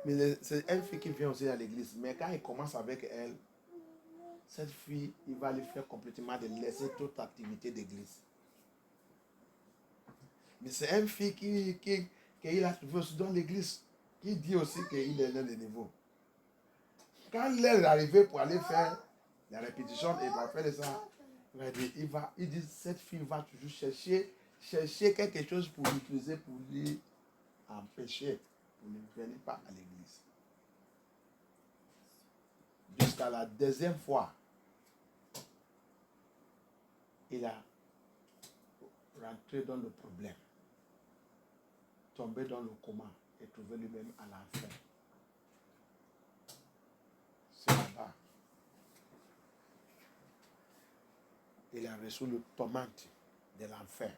mais c'est une fille qui vient aussi à l'église, mais quand il commence avec elle, cette fille, il va lui faire complètement de laisser toute activité d'église. Mais c'est une fille qu'il a trouvé aussi dans l'église, qui dit aussi qu'il est l'un des niveaux. Quand il est arrivé pour aller faire la répétition, il va faire ça, il dit, cette fille va toujours chercher quelque chose pour l'utiliser, pour lui empêcher, pour ne venir pas à l'église. Jusqu'à la deuxième fois, il a rentré dans le problème, tombé dans le coma et trouvé lui-même à l'enfer. C'est là-bas. Il a reçu le torment de l'enfer.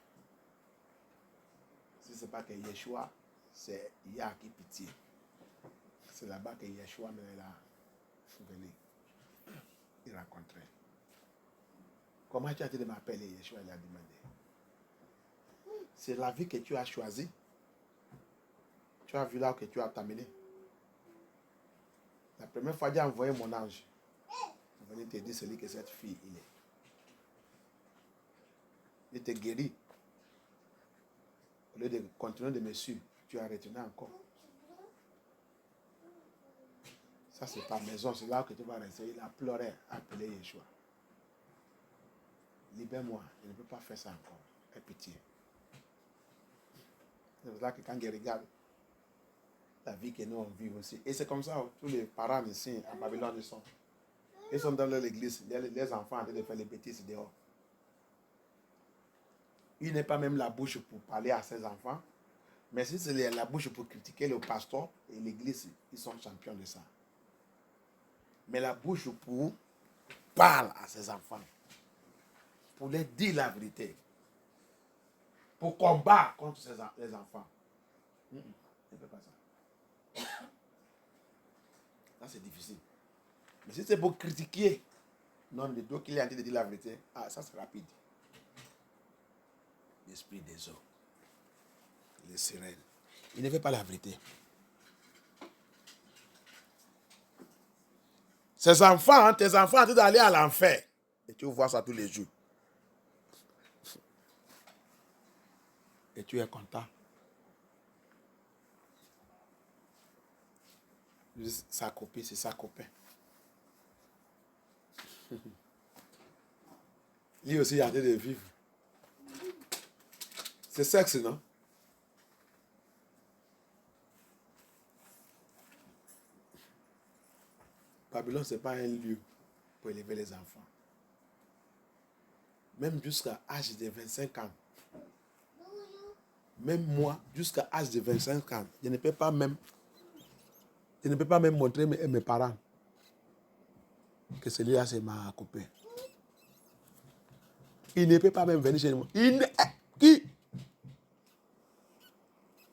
Si ce n'est pas que Yeshua, c'est Yah qui pitié. C'est là-bas que Yeshua me l'a venu. y rencontrer. Comment tu as été de m'appeler, Yeshua lui a demandé. C'est la vie que tu as choisie. Tu as vu là que tu as t'amené. La première fois, j'ai envoyé mon ange. Il venait te dire celui que cette fille, il est. Il te guérit. Au lieu de continuer de me suivre, tu as retenu encore. Ça, c'est ta maison. C'est là que tu vas rester. Il a pleuré, appelé Yeshua. Libère-moi. Je ne peux pas faire ça encore. Aie pitié. C'est pour ça que quand il regarde la vie que nous on vit aussi. Et c'est comme ça, tous les parents ici, à Babylone, ils sont dans l'église. Les enfants en train de faire les bêtises dehors. Il n'est pas même la bouche pour parler à ses enfants. Mais si c'est la bouche pour critiquer le pasteur et l'église, ils sont champions de ça. Mais la bouche pour parler à ses enfants. Pour leur dire la vérité. Pour combattre contre les enfants. Il ne fait pas ça. Ça, c'est difficile. Mais si c'est pour critiquer, non, le dos qu'il est en train de dire la vérité, ça c'est rapide. L'esprit des eaux, les sirènes. Il ne fait pas la vérité. Ces enfants, tes enfants en train d'aller à l'enfer. Et tu vois ça tous les jours. Et tu es content. Sa copine, c'est sa copain. Lui aussi, il a en train de vivre. C'est sexe, non? Babylone, ce n'est pas un lieu pour élever les enfants. Même jusqu'à l'âge de 25 ans. Même moi, jusqu'à l'âge de 25 ans, je ne peux pas même montrer mes parents que celui-là, c'est ma copine. Il ne peut pas même venir chez moi. Qui?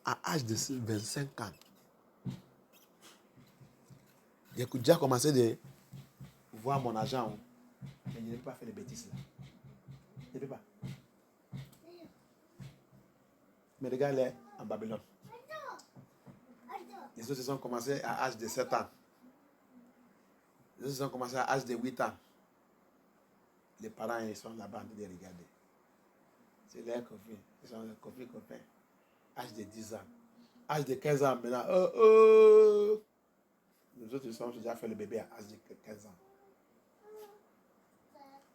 À l'âge de 25 ans. J'ai déjà commencé de voir mon agent. Mais je ne peux pas faire les bêtises là. Je ne peux pas. Mais regarde là en Babylone. Les autres ont commencé à l'âge de 7 ans. Les autres ont commencé à l'âge de 8 ans. Les parents ils sont là-bas en train de regarder. C'est leurs copines. Ils sont leurs copains. Âge de 10 ans. Âge de 15 ans maintenant. Les autres ils ont déjà fait le bébé à l'âge de 15 ans.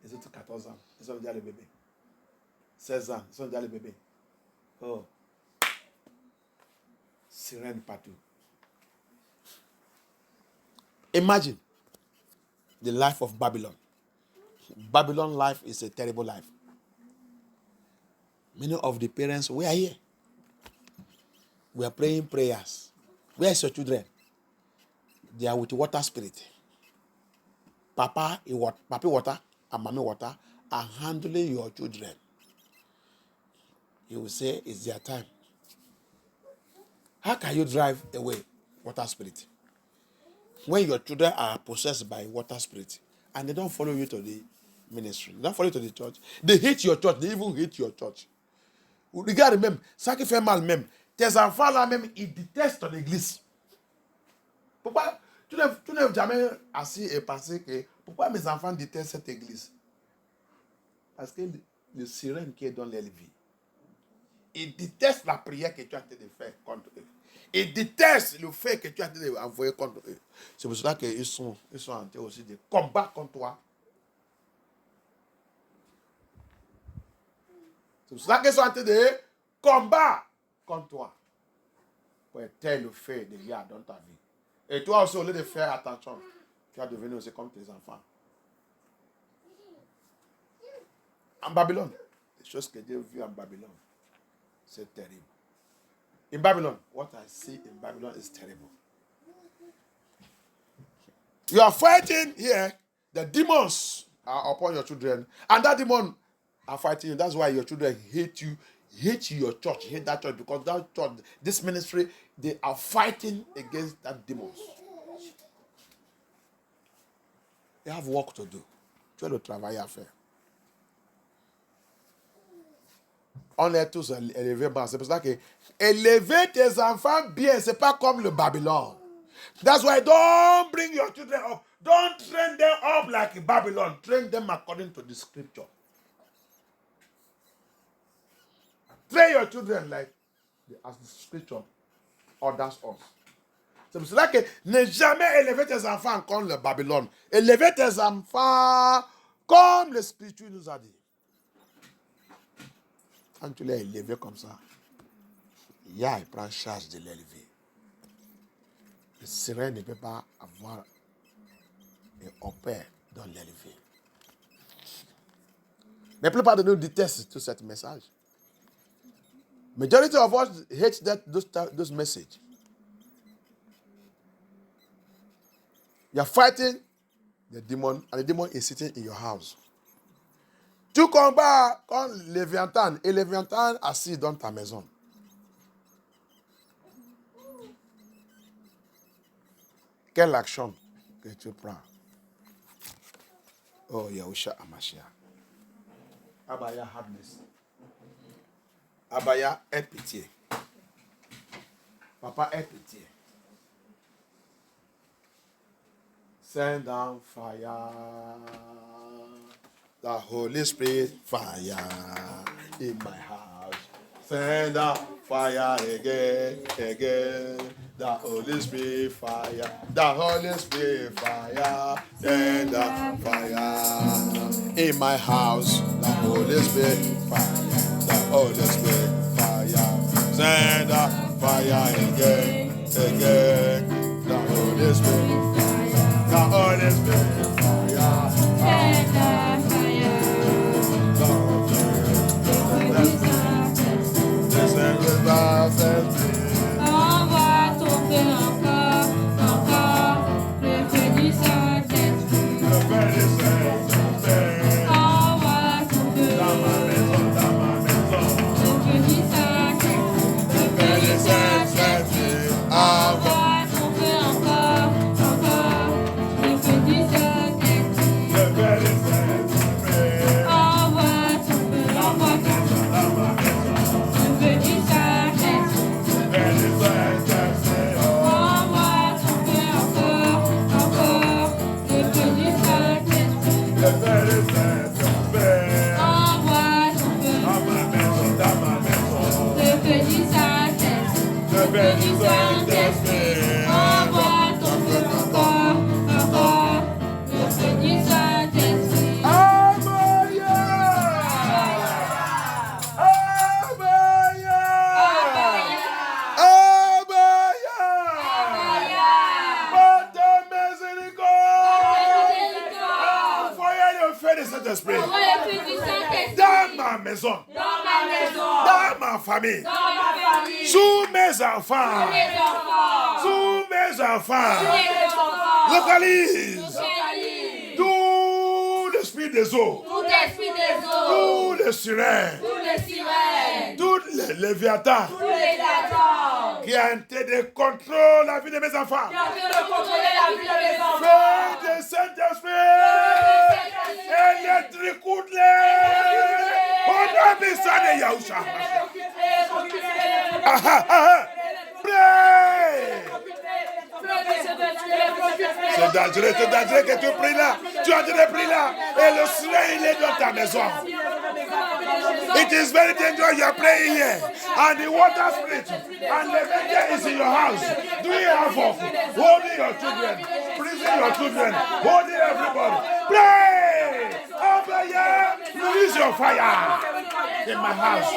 Les autres 14 ans. Ils ont déjà le bébé. 16 ans. Ils ont déjà le bébé. Oh. Sirène partout. Imagine the life of Babylon. Babylon life is a terrible life. Many of the parents, we are here. We are praying prayers. Where is your children? They are with water spirit. Papi water and mommy water are handling your children. You will say it's their time. How can you drive away water spirit? When your children are possessed by water spirit and they don't follow you to the ministry, they don't follow you to the church, they hate your church, they even hate your church. Regarde même, ça qui fait mal même, tes enfants là même, ils détestent l'église. Pourquoi tu n'es jamais assis et pensé que pourquoi mes enfants détestent cette église? Parce que le sirène qui est dans leur vie, ils détestent la prière que tu as en train de faire contre eux. Ils détestent le fait que tu as en train d'envoyer contre eux. C'est pour cela qu'ils sont en train aussi de combattre contre toi. C'est pour cela qu'ils sont en train de combattre contre toi. Pour éteindre le feu de Yah dans ta vie. Et toi aussi, au lieu de faire attention, tu vas devenir aussi comme tes enfants. En Babylone, les choses que Dieu a vues en Babylone, c'est terrible. In Babylon, what I see in Babylon is terrible. You are fighting here, the demons are upon your children, and that demon are fighting you. That's why your children hate you, hate your church, hate that church, because that church, this ministry, they are fighting against that demons. You have work to do. Tu as le travail à faire. On est tous élevés bas. C'est pour ça que élever tes enfants bien, c'est pas comme le Babylone. That's why don't bring your children up. Don't train them up like Babylon. Train them according to the scripture. Train your children like as the scripture orders us. C'est pour cela que ne jamais élever tes enfants comme le Babylone. Élever tes enfants comme l'Écriture nous a dit. Quand tu l'as élevé comme ça, Yah prend charge de l'élever. Le serein ne peut pas avoir un opère dans l'élever. La plupart de nous détestent tout ce message. Majority of us hate those message. You are fighting the demon, and the demon is sitting in your house. Tu combats contre Léviathan, et Léviathan assis dans ta maison. Quelle action que tu prends? Oh, Yahusha Amashia. Abaya, have mercy. Abaya, aie pitié. Papa, aie pitié. Send down fire, the Holy Spirit fire in my house. Send down fire again, the Holy Spirit fire, the Holy Spirit fire. Send down fire in my house, the Holy Spirit fire, the Holy Spirit fire. Send down fire again, the Holy Spirit. The Holy Spirit fire. Send the fire. Descend with us. Envoie ton feu encore, encore, le feu du Saint-Esprit. Le feu du Saint-Esprit. Envoie ton feu Dans ma maison, dans ma maison. le feu du Saint-Esprit. Le feu du Saint-Esprit. Envoie ton feu encore, encore, le feu du Saint-Esprit. Le feu du Saint-Esprit. Envoie ton feu, envoie ton feu, Dans ma maison. le feu du Saint-Esprit. Le feu du Saint-Esprit. Envoie ton feu encore, encore, le feu du Saint-Esprit. Le feu du Saint-Esprit. Envoie ton feu, Dans ma maison, dans ma maison. le feu du Saint-Esprit. Le feu du Saint-Esprit. Envoie ton feu encore, encore, le feu du Saint-Esprit. Abaya! Abaya! Abaya! Par ta miséricorde! Envoyez le feu de Saint-Esprit Envoie le feu du Saint-Esprit dans ma maison, dans ma maison, dans ma famille, dans ma famille, sous mes enfants, mes enfants, sous mes enfants. mes enfants, Localise localise tout l'esprit des eaux, tout esprit des eaux, tout le sirène, tous les sirènes, tout le léviathan tous les attentes, qui a été de contrôler la vie de mes enfants. qui ont fait de contrôler la vie de mes enfants. Feu de Saint-Esprit, électrique-les. On doit faire ça de Yahusha. Ah, ah, ah. Prie. C'est dangereux que tu pries là. Tu as déjà pris là. Et le soleil, il est dans ta maison. It is very dangerous. You are praying here. And the water spirit and the angel is in your house. Do you have hope? Holding your children. Pleasing your children. Holding everybody. Pray. Over here. Release your fire. In my house,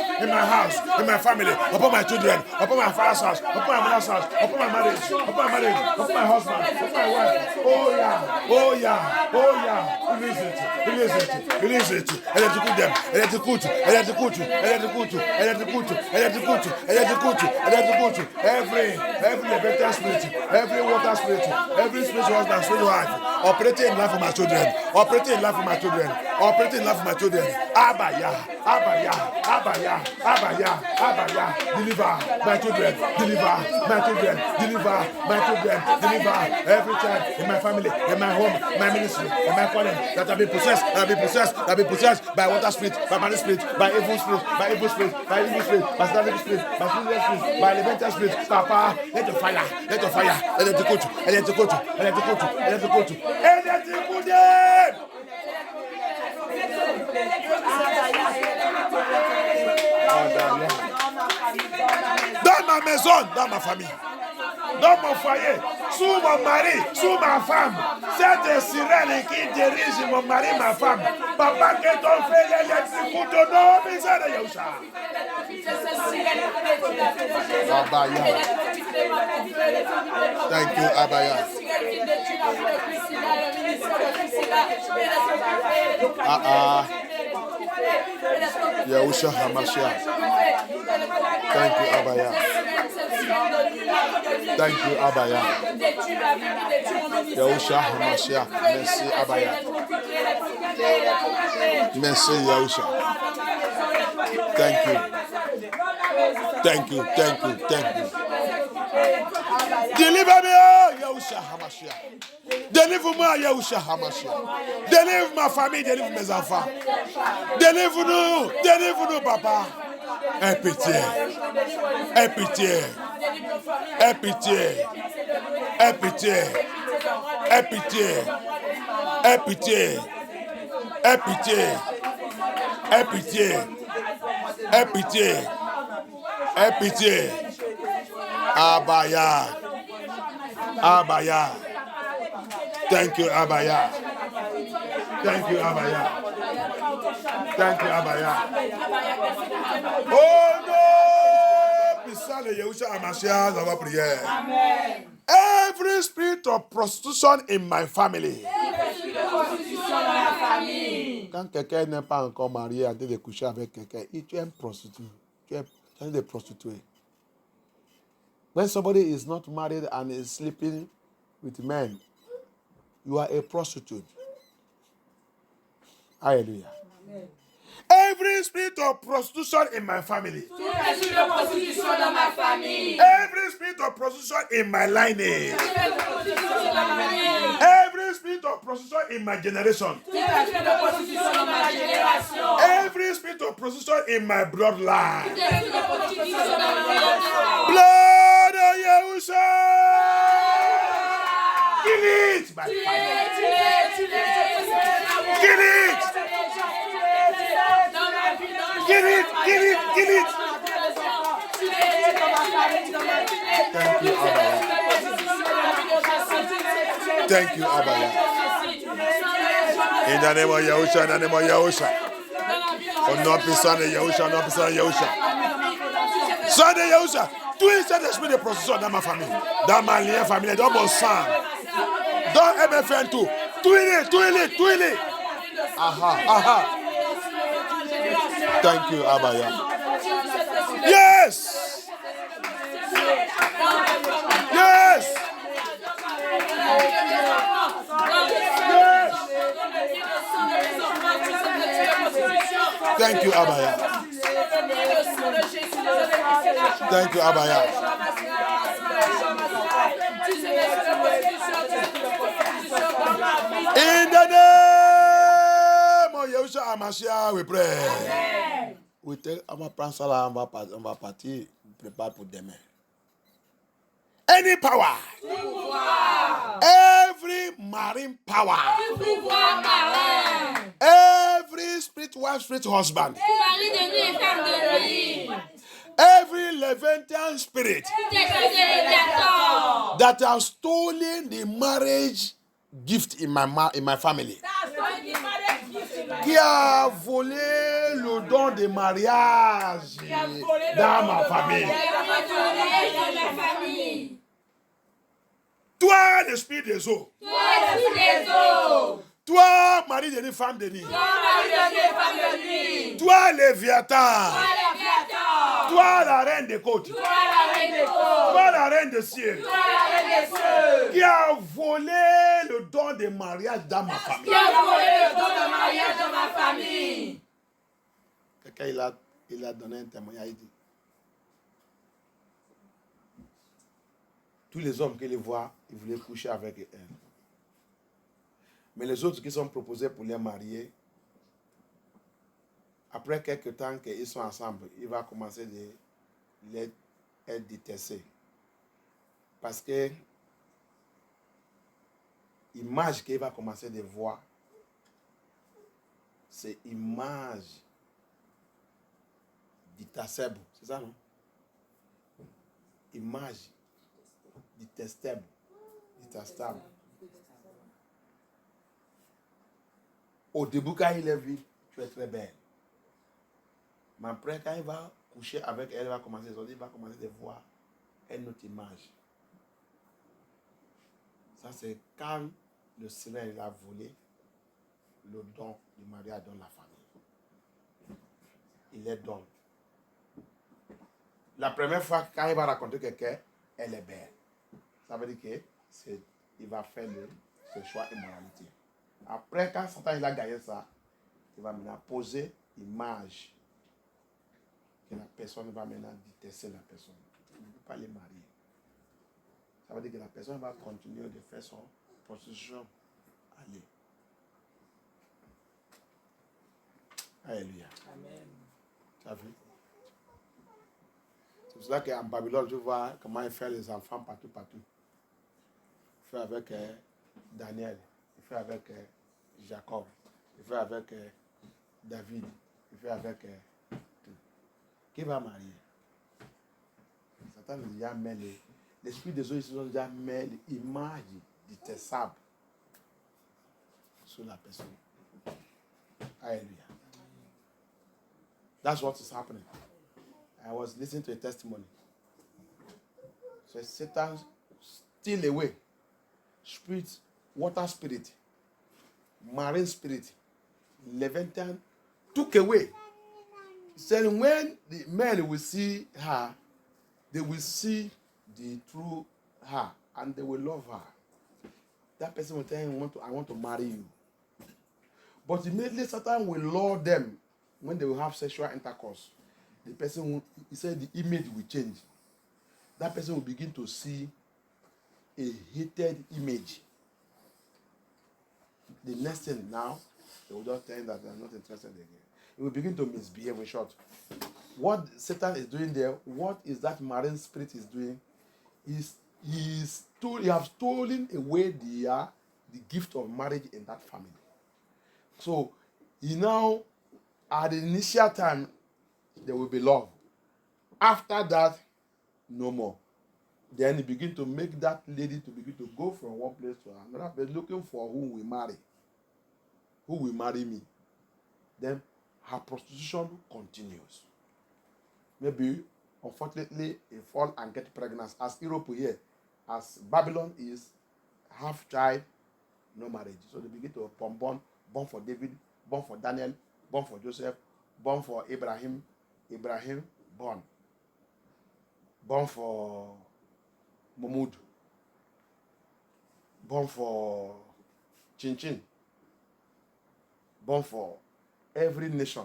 in my family, upon my children, upon my father's house, upon my mother's house, upon my marriage, upon my husband, upon my wife. Oh yeah. Release it. Electrocute them. Electrocute. Every Leviathan spirit, every water spirit, every spiritual husband, spiritual wife, operating in life for my children, operating in life for my children. Abaya. Abaya, Abaya, Abaya, deliver my children, deliver my children, deliver my children, deliver every child in my family, in my home, my ministry, in my calling, that have been possessed, by water spirit, by money spirit, by evil spirit, by evil spirit, by evil spirit, by satanic spirit, by spiritual spirit, by elemental spirit. Papa, let your fire, let your fire, let it go to, let it go to, let it go to, let it go to, let it go to. Dans ma maison, dans ma famille, dans mon foyer, sous mon mari, sous ma femme, cette sirène qui dirige mon mari, ma femme, papa, que ton frère l'électrique, ton nom, misère de Yaoucha. Abaya. Thank you, Abaya. Yaoucha Hamashiach. Thank you, Abaya. Thank you, Abaya. Yaoucha Hamashiach. Merci, Abaya. Merci, Yaoucha. Thank you. Thank you, thank you, thank you. Deliver me, Yaoucha Hamashiach. Délivre-moi, Yaoucha Hamashiach. Délivre ma famille, délivre mes enfants. Délivre-nous, délivre-nous, papa. Aie pitié, aie pitié, aie pitié, aie pitié, aie pitié, aie pitié, aie pitié, aie pitié, aie pitié, aie pitié. Abaya, Abaya. Thank you, Abaya. Thank you, Abaya. Thank you, Abaya. Oh no! Puissant de Yahushua Hamashiach, dans ma prière. Every spirit of prostitution in my family. Quand quelqu'un n'est pas encore marié, en train de coucher avec quelqu'un, tu es un prostitué. Tu es un des prostituées. When somebody is not married and is sleeping with men, you are a prostitute. Hallelujah. Amen. Every spirit of prostitution in my family. Every spirit of prostitution in my lineage. Every spirit of prostitution in my generation. Every spirit of prostitution in my bloodline. Blood of Yahushua. Kill it by fire. Kill it. Kill it, kill it, kill it. Thank you, Abaya. Thank you, Abaya. In the name of Yahushua, in the name of Yahushua. Au nom puissant de Yahushua, au nom puissant de Yahushua. Sang de Yahushua, tout cet esprit de prostitution dans ma famille, dans ma lien familial, dans mon sang, dans MFN tout. Tout il est. Aha, aha. Thank you, Abaya. Yes. Yes. Thank you, Abaya. Thank you, Abaya. In the name of Yahushua Hamashiach, we pray. Amen. We tell our Pransala, on va partir, prépare pour demain. Any power, every marine power, every spirit wife, spirit husband, every Levantine spirit that has stolen the marriage gift in my family, qui a volé le don de mariage dans ma famille. Toi, l'esprit des eaux. Toi, mari de femme de nuit. Toi, Léviathan. Toi, la reine des côtes. Toi, la reine des cieux. Qui a volé le don de mariage dans ma famille. Quelqu'un il a donné un témoignage. Il dit, tous les hommes qui les voient, ils voulaient coucher avec elle. Mais les autres qui sont proposés pour les marier, après quelques temps qu'ils sont ensemble, il va commencer de les détester. Parce que l'image qu'il va commencer de voir, c'est l'image d'Itaseb. C'est ça, non? Image d'Itastable. Au début, quand il est vu, tu es très belle. Mais après, quand il va coucher avec elle, il va commencer de voir une autre image. Ça, c'est quand le Seigneur il a volé le don du mariage dans la famille. Il est don. La première fois, quand il va raconter quelqu'un, elle est belle. Ça veut dire qu'il va faire ce choix immoralité. Après, quand Satan il a gagné ça, il va maintenant poser l'image que la personne va maintenant détester la personne. Il ne peut pas les marier. Ça veut dire que la personne va continuer de faire son prostitution. Allez. Alléluia. Amen. Tu as vu? C'est pour cela qu'en Babylone, tu vois comment il fait les enfants partout. Il fait avec Daniel, il fait avec Jacob, il fait avec David, il fait avec tout. Qui va marier? Satan nous a mis l'esprit des autres, ils ont déjà mis l'image de tes sables sur la personne. Alléluia. That's what is happening. I was listening to a testimony. So Satan steal away spirit, water spirit, marine spirit, Leviathan took away. He said when the men will see her, they will see the true her and they will love her. That person will tell him, I want to marry you. But immediately Satan will lure them when they will have sexual intercourse. The person will, he said the image will change. That person will begin to see a hated image. The next thing now, they will just tell him that they are not interested again. He will begin to misbehave in short. What Satan is doing there, what is that marine spirit is doing, he has stolen away the gift of marriage in that family. So, now, at the initial time, there will be love. After that, no more. Then he begin to make that lady to begin to go from one place to another place, looking for who will marry. Who will marry me? Then her prostitution continues. Maybe, unfortunately, he fall and get pregnant. As Europe here, as Babylon is half child, no marriage. So they begin to born for David, born for Daniel, born for Joseph, born for Abraham, born for Mahmoud, born for Chin, born for every nation.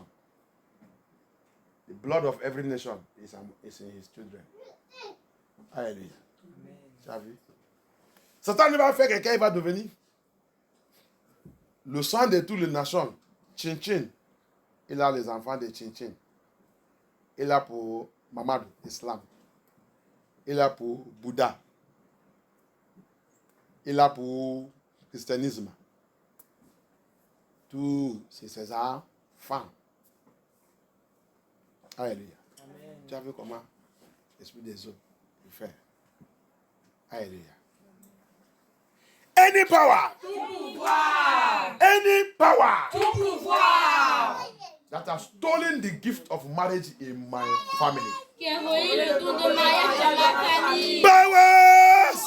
The blood of every nation is in his children. Alléluia. Tu as vu? Satan ne va faire quelqu'un, il va devenir le sang de toutes les nations. Chin. Il a les enfants de Chin. Il a pour Mamadou, Islam. Il a pour Bouddha. Il a pour christianisme. Tout, c'est ses enfants. Alléluia. Amen. Tu as vu comment l'esprit des eaux il fait? Alléluia. Any power. Any power. That has stolen the gift of marriage in my family. Qui a volé le don de mariage dans ma famille. Powers!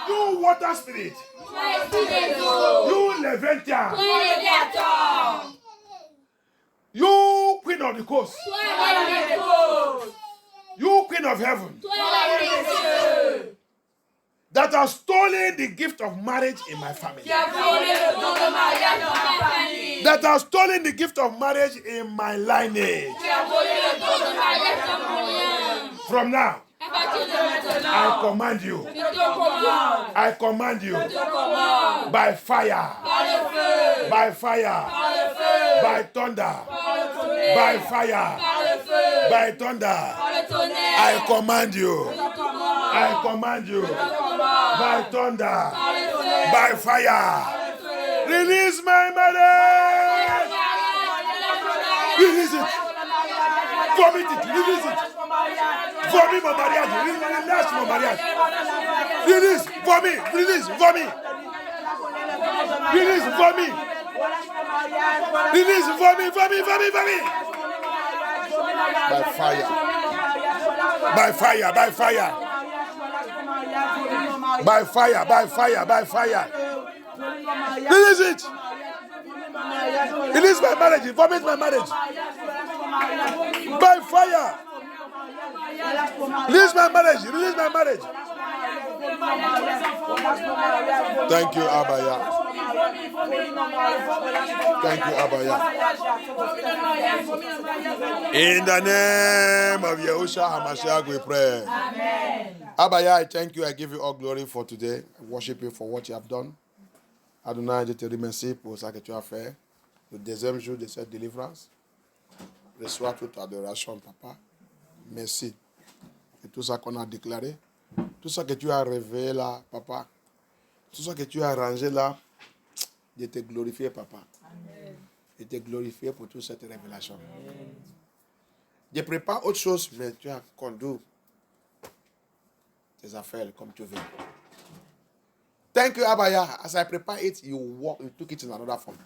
You water spirit. Toi, esprit des eaux. You Leviathan. Toi, Léviathan. You queen of the coast. Toi, reine des côtes. You queen of heaven. Toi, reine des cieux. That has stolen the gift of marriage in my family. Qui a volé le don de mariage dans ma famille. that has stolen the gift of marriage in my lineage. From now, I command you. I command you. By fire. By fire. By thunder. By fire. By thunder. I command you. I command you. By thunder. By fire. Release my marriage. Release it. Vomit it. Release it. Vomit my mariage. Release my mariage. Release. Vomit. Release. Vomit. Release. Vomit. Release. Vomit. Vomit. Vomit. Vomit. By fire. By fire. By fire. By fire. By fire. By fire. Release it. Release my marriage. Vomit my marriage. By fire. Release my marriage. Release my marriage. Thank you, Abaya. Thank you, Abaya. In the name of Yahushua HaMashiach we pray. Amen. Abaya, I thank you. I give you all glory for today. I worship you for what you have done. Adonai, je te remercie pour ça que tu as fait. Le deuxième jour de cette délivrance. Reçois toute adoration, Papa. Merci. Et tout ça qu'on a déclaré, tout ça que tu as révélé là, Papa, tout ça que tu as arrangé là, je te glorifie, Papa. Amen. Je te glorifie pour toute cette révélation. Amen. Je prépare autre chose, mais tu as conduit tes affaires comme tu veux. Thank you, Abaya. As I prepare it, you took it in another form.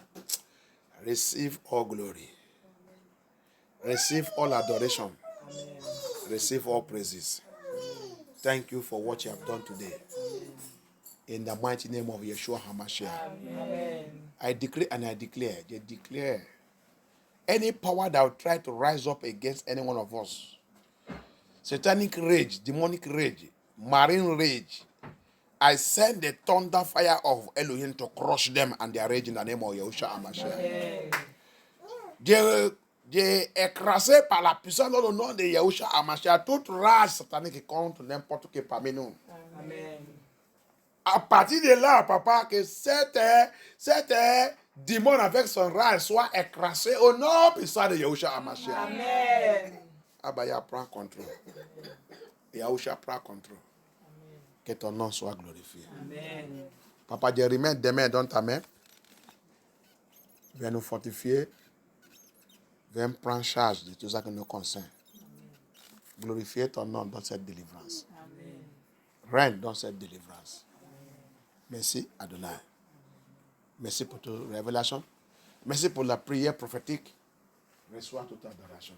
Receive all glory. Receive all adoration. Receive all praises. Thank you for what you have done today. In the mighty name of Yeshua HaMashiach. I decree and I declare, any power that will try to rise up against any one of us, satanic rage, demonic rage, marine rage, I send the thunder fire of Elohim to crush them and their rage in the name of Yeshua HaMashiach. J'ai écrasé par la puissance dans le nom de Yahushua HaMashiach toute rage satanique contre n'importe qui parmi nous. Amen. À partir de là, Papa, que cet démon avec son rage soit écrasé au nom puissant de Yahushua HaMashiach. Amen. Abaya prend contrôle. Yahushua prend contrôle. Amen. Que ton nom soit glorifié. Amen. Papa, je remets demain dans ta main. Viens nous fortifier. Viens prendre charge de tout ça qui nous concerne. Glorifier ton nom dans cette délivrance. Amen. Règne dans cette délivrance. Amen. Merci, Adonai. Merci pour ta révélation. Merci pour la prière prophétique. Reçois toute adoration.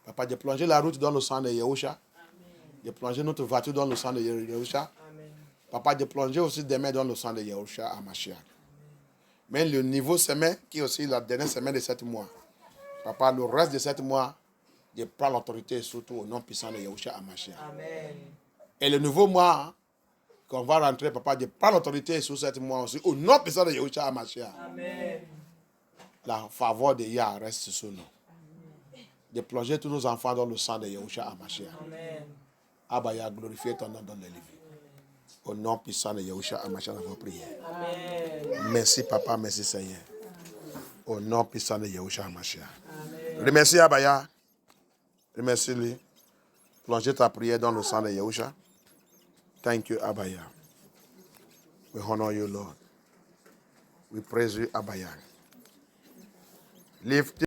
Papa, j'ai plongé la route dans le sang de Yahushua. J'ai plongé notre voiture dans le sang de Yahushua. Papa, j'ai plongé aussi des mains dans le sang de Yahushua HaMashiach. Mais le niveau semaine, qui est aussi la dernière semaine de 7 mois. Papa, le reste de 7 mois, je prends l'autorité surtout au nom puissant de Yahushua HaMashiach. Amen. Et le nouveau mois, qu'on va rentrer, Papa, je prends l'autorité sur 7 mois aussi au nom puissant de Yahushua HaMashiach. Amen. La faveur de Yah reste sur nous. De plonger tous nos enfants dans le sang de Yahushua HaMashiach. Amen. Abaya, glorifier ton nom dans les livres. Au nom puissant de Yahushua HaMashiach, dans vos prières. Amen. Merci, Papa, merci, Seigneur. Au nom puissant de Yahushua HaMashiach. Remercie Abaya. Remercie-lui. Plongez ta prière dans le sang de Yahushua. Thank you, Abaya. We honor you, Lord. We praise you, Abaya. Lift